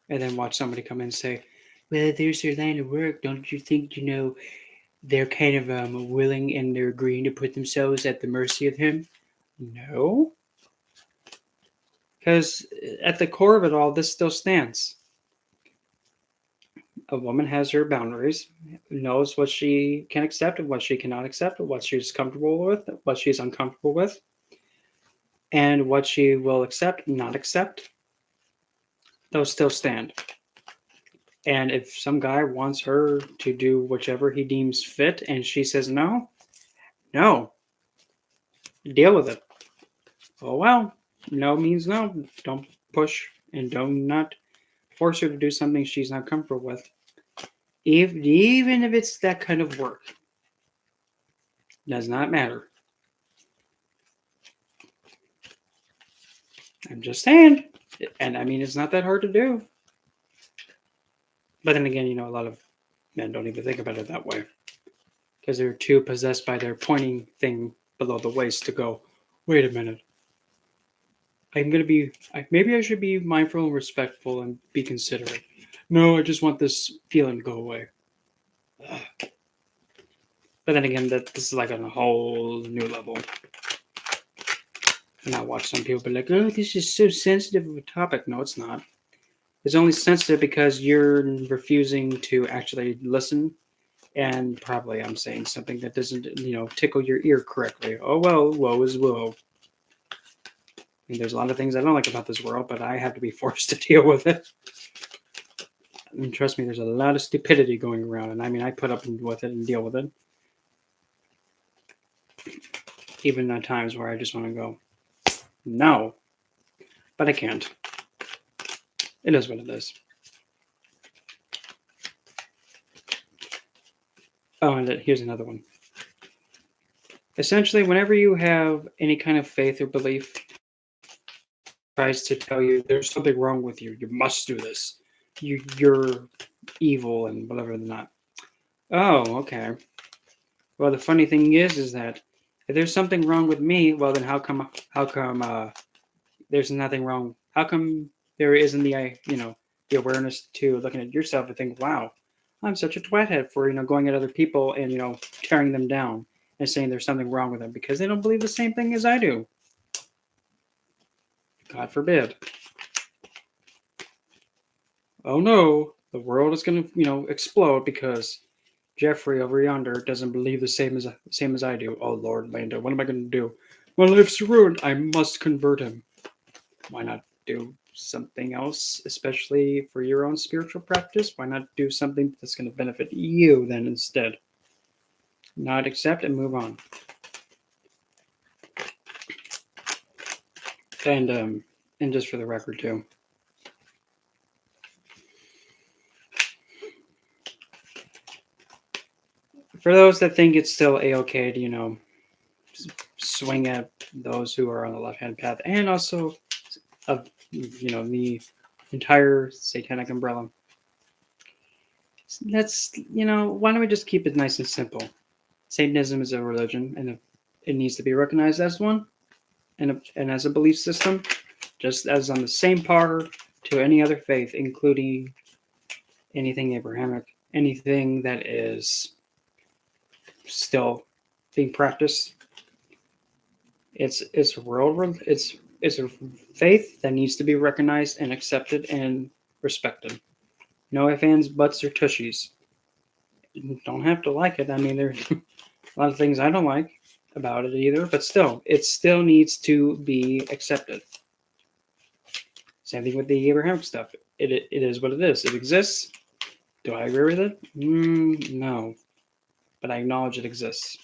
And then watch somebody come in and say, well, there's their line of work. Don't you think, they're kind of willing and they're agreeing to put themselves at the mercy of him? No. Because at the core of it all, this still stands. A woman has her boundaries, knows what she can accept and what she cannot accept, what she's comfortable with, what she's uncomfortable with, and what she will accept, not accept. Those still stand. And if some guy wants her to do whichever he deems fit and she says no, no, deal with it. Oh well, no means no. Don't push and don't not force her to do something she's not comfortable with. Even if it's that kind of work, does not matter. I'm just saying, and I mean it's not that hard to do. But then again, a lot of men don't even think about it that way because they're too possessed by their pointing thing below the waist to go. Wait a minute. Maybe I should be mindful and respectful and be considerate. No, I just want this feeling to go away. Ugh. But then again, this is like on a whole new level. And I watch some people be like, oh, this is so sensitive of a topic. No, it's not. It's only sensitive because you're refusing to actually listen. And probably I'm saying something that doesn't, tickle your ear correctly. Oh, well, woe is woe. I mean, there's a lot of things I don't like about this world, but I have to be forced to deal with it. And trust me, there's a lot of stupidity going around, and I mean, I put up with it and deal with it, even at times where I just want to go, no, but I can't. It is what it is. Oh, and here's another one. Essentially, whenever you have any kind of faith or belief, tries to tell you there's something wrong with you. You must do this. You're evil and whatever not. Oh, okay. Well, the funny thing is that if there's something wrong with me, well then how come there's nothing wrong? How come there isn't the awareness to looking at yourself and think, wow, I'm such a twathead for going at other people and tearing them down and saying there's something wrong with them because they don't believe the same thing as I do. God forbid. Oh no, the world is going to explode because Jeffrey over yonder doesn't believe the same as I do. Oh Lord, Lando, what am I going to do? My life's ruined. I must convert him. Why not do something else, especially for your own spiritual practice? Why not do something that's going to benefit you then instead? Not accept and move on. And just for the record too. For those that think it's still a-okay to swing at those who are on the left-hand path, and also of the entire satanic umbrella. That's why don't we just keep it nice and simple? Satanism is a religion, and it needs to be recognized as one, and as a belief system, just as on the same par to any other faith, including anything Abrahamic, anything that is still being practiced. It's a world. It's a faith that needs to be recognized and accepted and respected. No ifs, ands, buts, or tushies. You don't have to like it. I mean, there's a lot of things I don't like about it either, but still, it still needs to be accepted. Same thing with the Abrahamic stuff. It is what it is. It exists. Do I agree with it? No. But I acknowledge it exists.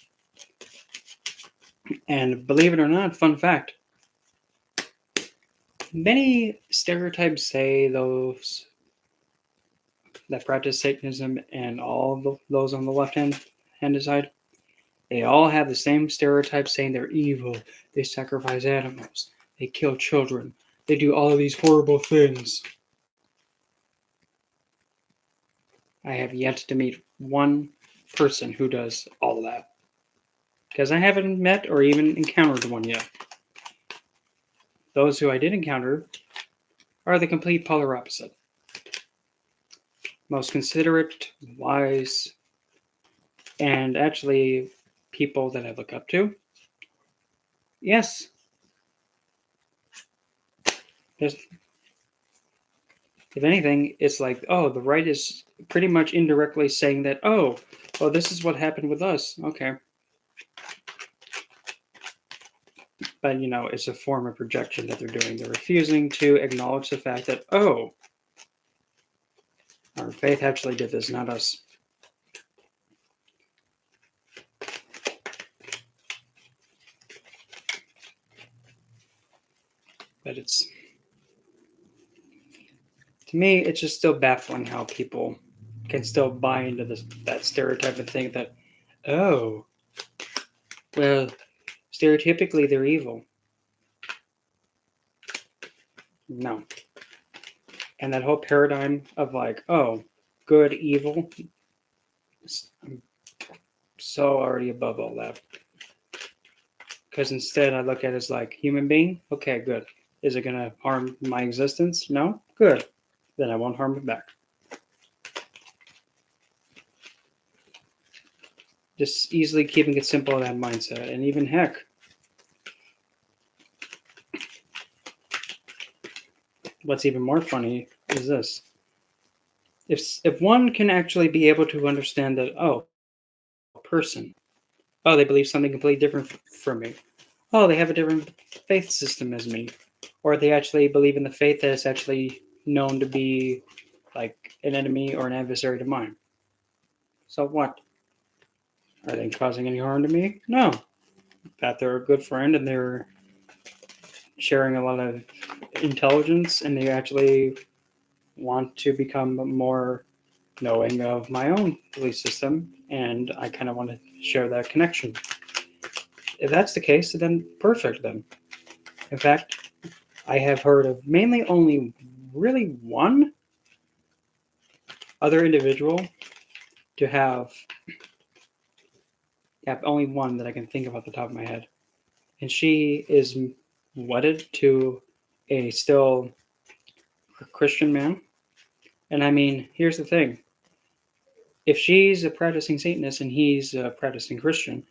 And believe it or not, fun fact, many stereotypes say those that practice Satanism and all those on the left-hand side, they all have the same stereotype saying they're evil, they sacrifice animals, they kill children, they do all of these horrible things. I have yet to meet one person who does all of that. Because I haven't met or even encountered one yet. Those who I did encounter are the complete polar opposite. Most considerate, wise, and actually people that I look up to. Yes. If anything, it's like, oh, the right is pretty much indirectly saying that, oh, this is what happened with us. Okay. But, it's a form of projection that they're doing. They're refusing to acknowledge the fact that, oh, our faith actually did this, not us. But to me, it's just still baffling how people can still buy into that stereotype and think that, oh, well, stereotypically they're evil. No. And that whole paradigm of like, oh, good, evil, I'm so already above all that. Because instead I look at it as like, human being, okay, good. Is it going to harm my existence? No? Good. Then I won't harm it back. Just easily keeping it simple in that mindset. And even heck, what's even more funny is this. If one can actually be able to understand that, oh, a person, oh, they believe something completely different from me. Oh, they have a different faith system as me. Or they actually believe in the faith that is actually known to be like an enemy or an adversary to mine. So what? Are they causing any harm to me? No. That they're a good friend and they're sharing a lot of intelligence and they actually want to become more knowing of my own belief system, and I kind of want to share that connection. If that's the case, then perfect. Then, in fact, I have heard of mainly only really one other individual to have only one that I can think of off the top of my head, and she is wedded to a still Christian man. And I mean, here's the thing: if she's a practicing Satanist and he's a practicing Christian,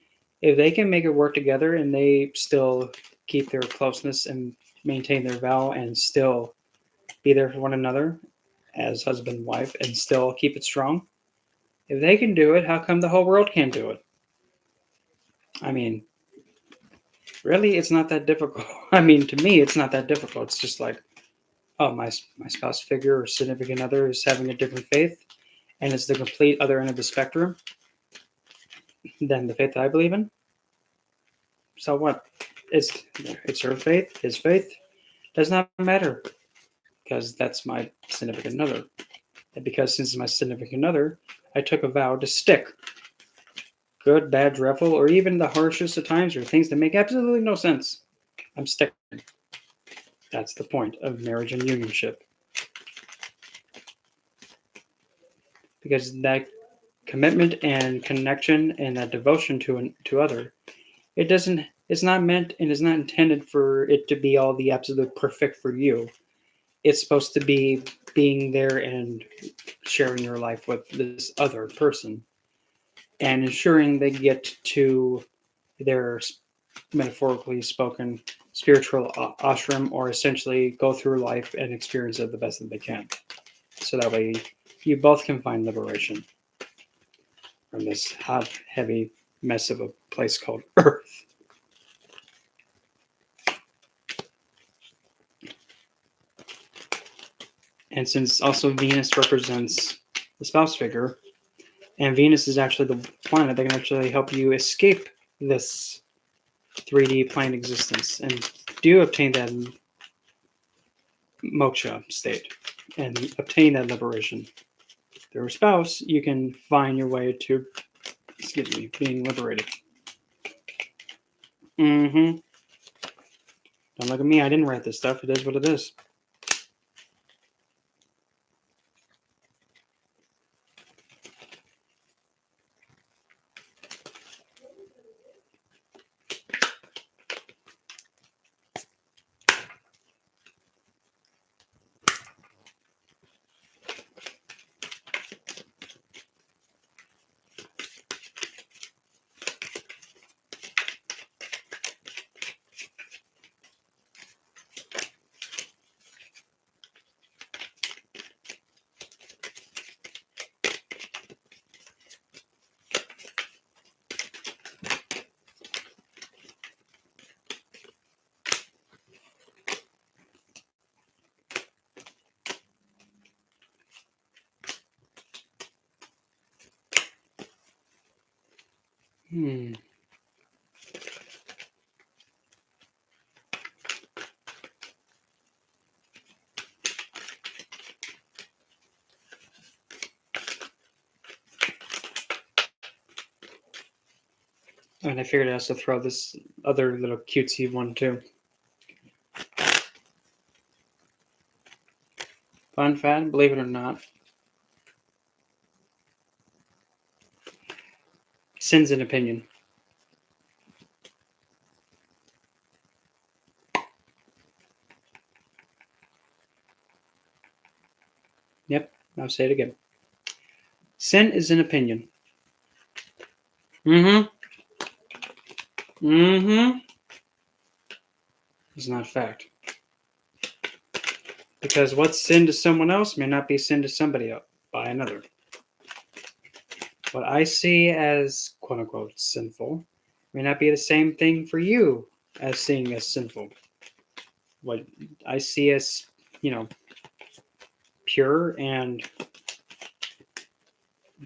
if they can make it work together and they still keep their closeness and maintain their vow and still be there for one another as husband and wife and still keep it strong, if they can do it, how come the whole world can't do it? I mean, really, it's not that difficult. I mean, to me, it's not that difficult. It's just like, oh, my spouse figure or significant other is having a different faith and it's the complete other end of the spectrum than the faith that I believe in. So what? It's her faith, his faith. Does not matter because that's my significant other. And because since it's my significant other, I took a vow to stick. Good, bad, dreadful, or even the harshest of times, or things that make absolutely no sense. I'm sticking. That's the point of marriage and unionship. Because that commitment and connection and that devotion to other, it's not meant and is not intended for it to be all the absolute perfect for you. It's supposed to be being there and sharing your life with this other person and ensuring they get to their metaphorically spoken spiritual ashram, or essentially go through life and experience it the best that they can. So that way you both can find liberation from this hot, heavy mess of a place called Earth. And since also Venus represents the spouse figure, and Venus is actually the planet that can actually help you escape this 3D plane existence and do obtain that moksha state and obtain that liberation. Through a spouse, you can find your way to, being liberated. Mm-hmm. Don't look at me. I didn't write this stuff. It is what it is. Hmm. And I figured I'd also throw this other little cutesy one too. Fun fact, believe it or not, sin's an opinion. Yep, I'll say it again. Sin is an opinion. Mm-hmm. Mm-hmm. It's not fact. Because what's sin to someone else may not be sin to somebody else by another. What I see as quote unquote sinful may not be the same thing for you as seeing as sinful. What I see as, pure and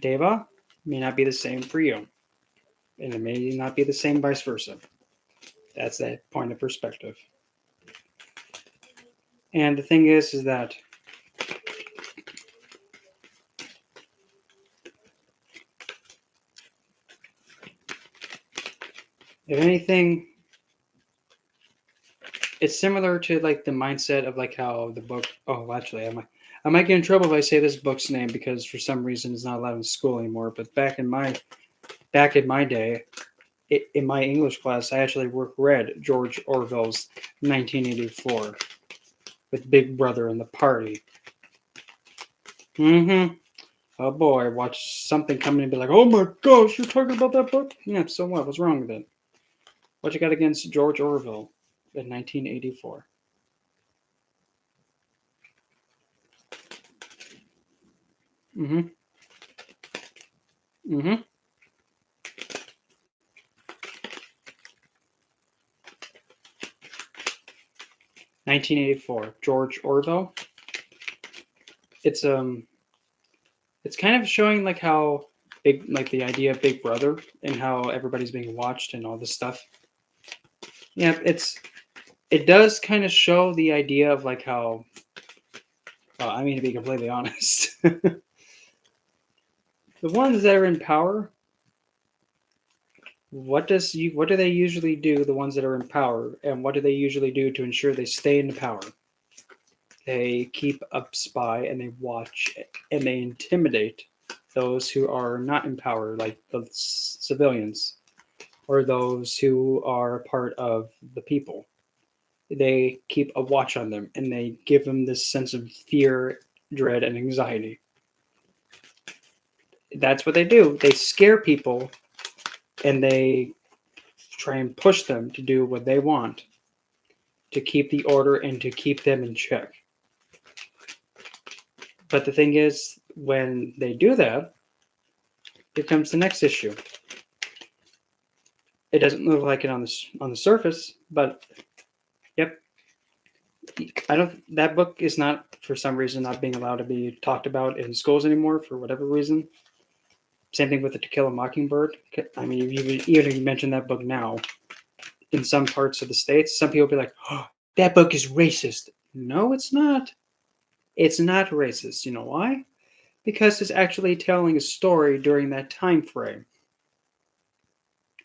Deva may not be the same for you. And it may not be the same vice versa. That's that point of perspective. And the thing is that if anything, it's similar to like the mindset of like how the book. Oh, actually, I might get in trouble if I say this book's name because for some reason it's not allowed in school anymore. But back in my day, in my English class, I actually read George Orwell's 1984 with Big Brother and the Party. Mm-hmm. Oh boy, watch something come in and be like, "Oh my gosh, you're talking about that book?" Yeah. So what? What's wrong with it? What you got against George Orwell in 1984? Mm-hmm. Mm-hmm. 1984, George Orwell. It's it's kind of showing like how big, like the idea of Big Brother and how everybody's being watched and all this stuff. Yeah, it does kind of show the idea of like how. Well, I mean, to be completely honest, the ones that are in power, what do they usually do? The ones that are in power, and what do they usually do to ensure they stay in the power? They keep a spy and they watch and they intimidate those who are not in power, like the civilians or those who are part of the people. They keep a watch on them and they give them this sense of fear, dread, and anxiety. That's what they do. They scare people and they try and push them to do what they want to keep the order and to keep them in check. But the thing is, when they do that, here comes the next issue. It doesn't look like it on the surface, but yep. I don't. That book is not, for some reason, not being allowed to be talked about in schools anymore for whatever reason. Same thing with the To Kill a Mockingbird. I mean, even if you mention that book now, in some parts of the states, some people be like, "Oh, that book is racist." No, it's not. It's not racist. You know why? Because it's actually telling a story during that time frame,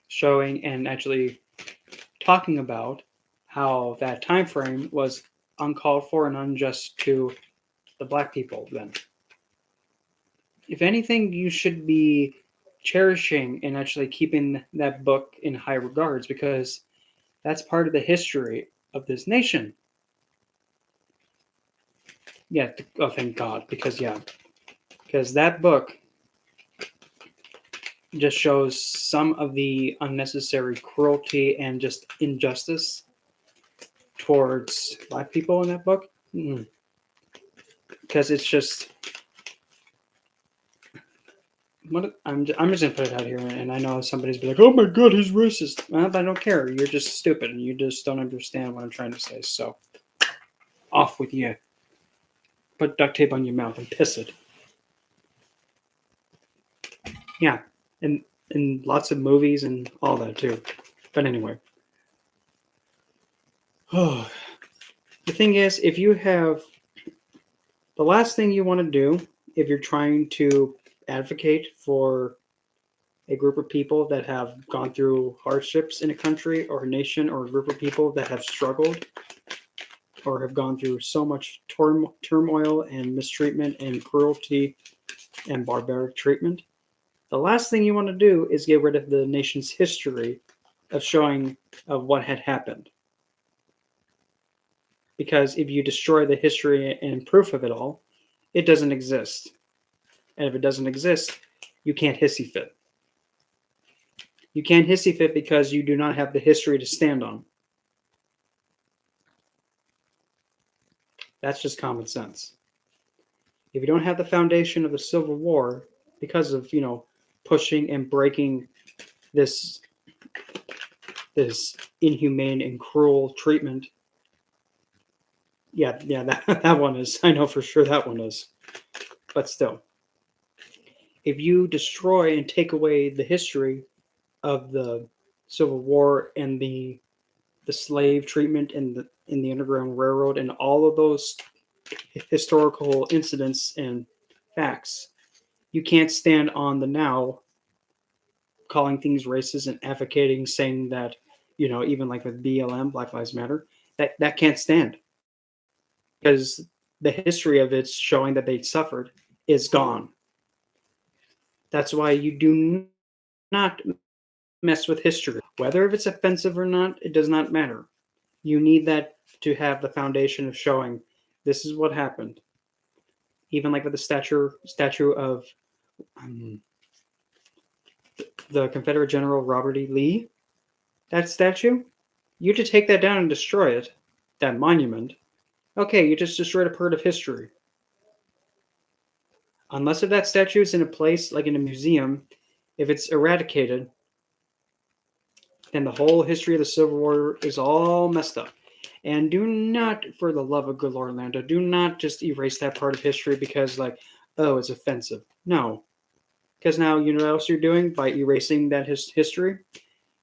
showing and actually talking about how that time frame was uncalled for and unjust to the black people then. If anything, you should be cherishing and actually keeping that book in high regards because that's part of the history of this nation. Yeah, oh thank God, because that book just shows some of the unnecessary cruelty and just injustice towards black people in that book. Because it's just I'm just gonna put it out here, and I know somebody's be like, "Oh my God, he's racist." Well, I don't care. You're just stupid, and you just don't understand what I'm trying to say. So, off with you. Put duct tape on your mouth and piss it. Yeah, and lots of movies and all that too. But anyway, the thing is, if you have the last thing you want to do if you're trying to advocate for a group of people that have gone through hardships in a country or a nation or a group of people that have struggled or have gone through so much turmoil and mistreatment and cruelty and barbaric treatment. The last thing you want to do is get rid of the nation's history of showing of what had happened. Because if you destroy the history and proof of it all, it doesn't exist. And if it doesn't exist, you can't hissy fit. You can't hissy fit because you do not have the history to stand on. That's just common sense. If you don't have the foundation of the Civil War because of, pushing and breaking this inhumane and cruel treatment Yeah, that one is. I know for sure that one is. But still, if you destroy and take away the history of the Civil War and the slave treatment in the Underground Railroad and all of those historical incidents and facts, you can't stand on the now calling things racist and advocating saying that, even like with BLM, Black Lives Matter, that can't stand because the history of it showing that they suffered is gone. That's why you do not mess with history. Whether if it's offensive or not, it does not matter. You need that to have the foundation of showing this is what happened. Even like with the statue of um, the Confederate General Robert E. Lee, that statue, you to take that down and destroy it, that monument. Okay, you just destroyed a part of history. Unless if that statue is in a place like in a museum, if it's eradicated, then the whole history of the Civil War is all messed up. And do not, for the love of good Lord Lando, do not just erase that part of history because, like, oh, it's offensive. No. Because now you know what else you're doing by erasing that history?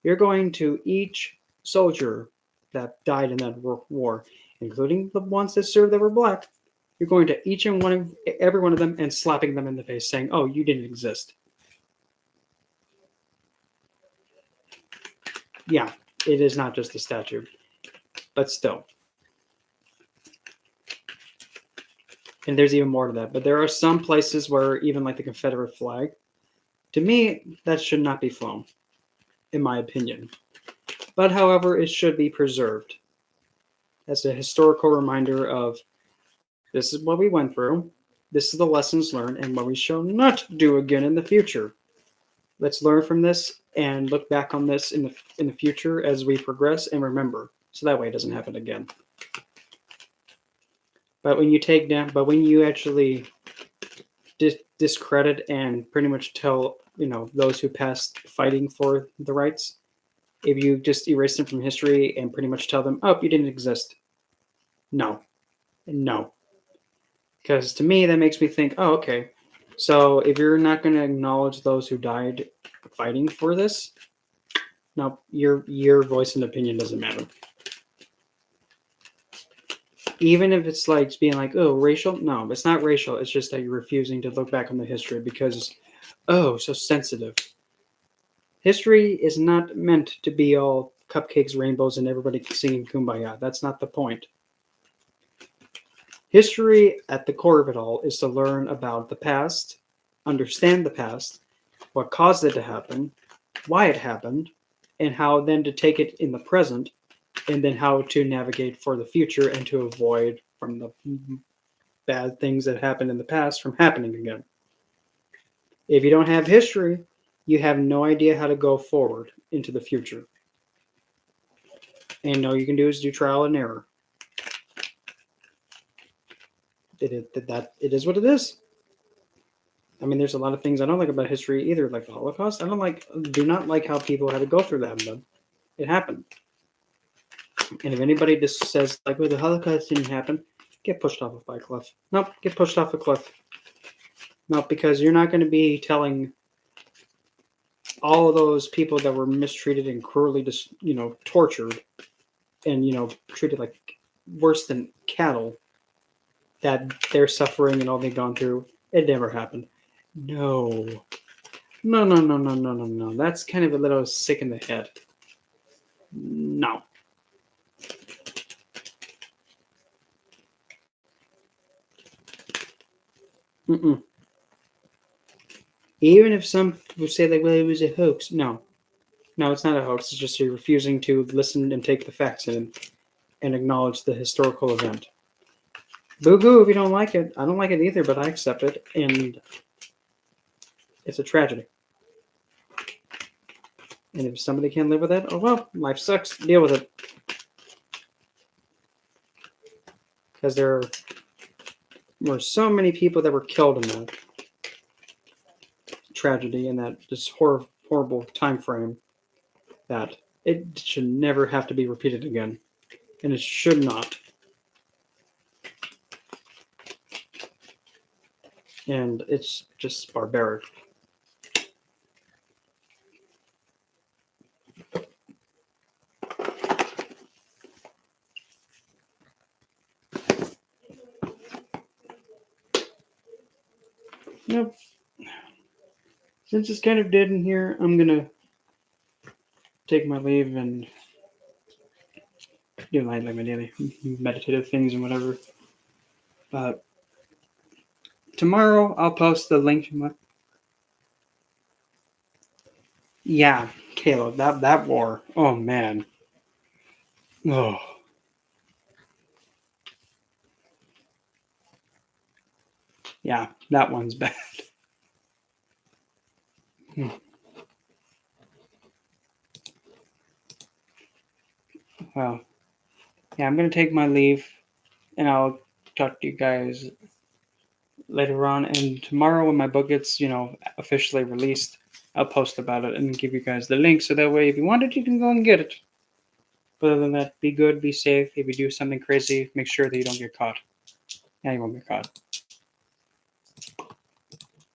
You're going to each soldier that died in that war, including the ones that served that were black, you're going to each and every one of them and slapping them in the face saying, oh, you didn't exist. Yeah, it is not just a statue, but still. And there's even more to that. But there are some places where even like the Confederate flag, to me, that should not be flown, in my opinion. But however, it should be preserved as a historical reminder of this is what we went through, this is the lessons learned, and what we shall not do again in the future. Let's learn from this and look back on this in the future as we progress and remember, so that way it doesn't happen again. But when you actually discredit and pretty much tell those who passed fighting for the rights, if you just erase them from history and pretty much tell them, oh, you didn't exist, no, because to me that makes me think, oh, okay, so if you're not going to acknowledge those who died fighting for this, no, your voice and opinion doesn't matter. Even if it's like being like, oh, racial, no, it's not racial, it's just that you're refusing to look back on the history because, oh, so sensitive. History is not meant to be all cupcakes, rainbows, and everybody singing kumbaya. That's not the point. History, at the core of it all, is to learn about the past, understand the past, what caused it to happen, why it happened, and how then to take it in the present, and then how to navigate for the future and to avoid from the bad things that happened in the past from happening again. If you don't have history, you have no idea how to go forward into the future. And all you can do is do trial and error. It is what it is. I mean, there's a lot of things I don't like about history either, like the Holocaust. Do not like how people had to go through that, but it happened. And if anybody just says like, "Well, the Holocaust didn't happen," get pushed off a cliff. Nope, get pushed off a cliff. Nope, because you're not going to be telling all of those people that were mistreated and cruelly just tortured and treated like worse than cattle, that they're suffering and all they've gone through. It never happened. No. No. That's kind of a little sick in the head. No. Mm-mm. Even if some would say like, well, it was a hoax. No, it's not a hoax. It's just you're refusing to listen and take the facts in and acknowledge the historical event. Boo-hoo if you don't like it. I don't like it either, but I accept it, and it's a tragedy. And if somebody can't live with it, oh well, life sucks. Deal with it. Because there were so many people that were killed in that tragedy and that just horrible time frame that it should never have to be repeated again. And it should not. and it's just barbaric. Yep. Since it's kind of dead in here, I'm gonna take my leave and do like my daily meditative things and whatever. But tomorrow I'll post the link to my. Yeah, Caleb, that war. Oh man. Oh yeah, that one's bad. Well, yeah, I'm gonna take my leave, and I'll talk to you guys later on. And tomorrow, when my book gets officially released, I'll post about it and give you guys the link, so that way, if you want it, you can go and get it. But other than that, be good, be safe. If you do something crazy, make sure that you don't get caught. Yeah, you won't get caught.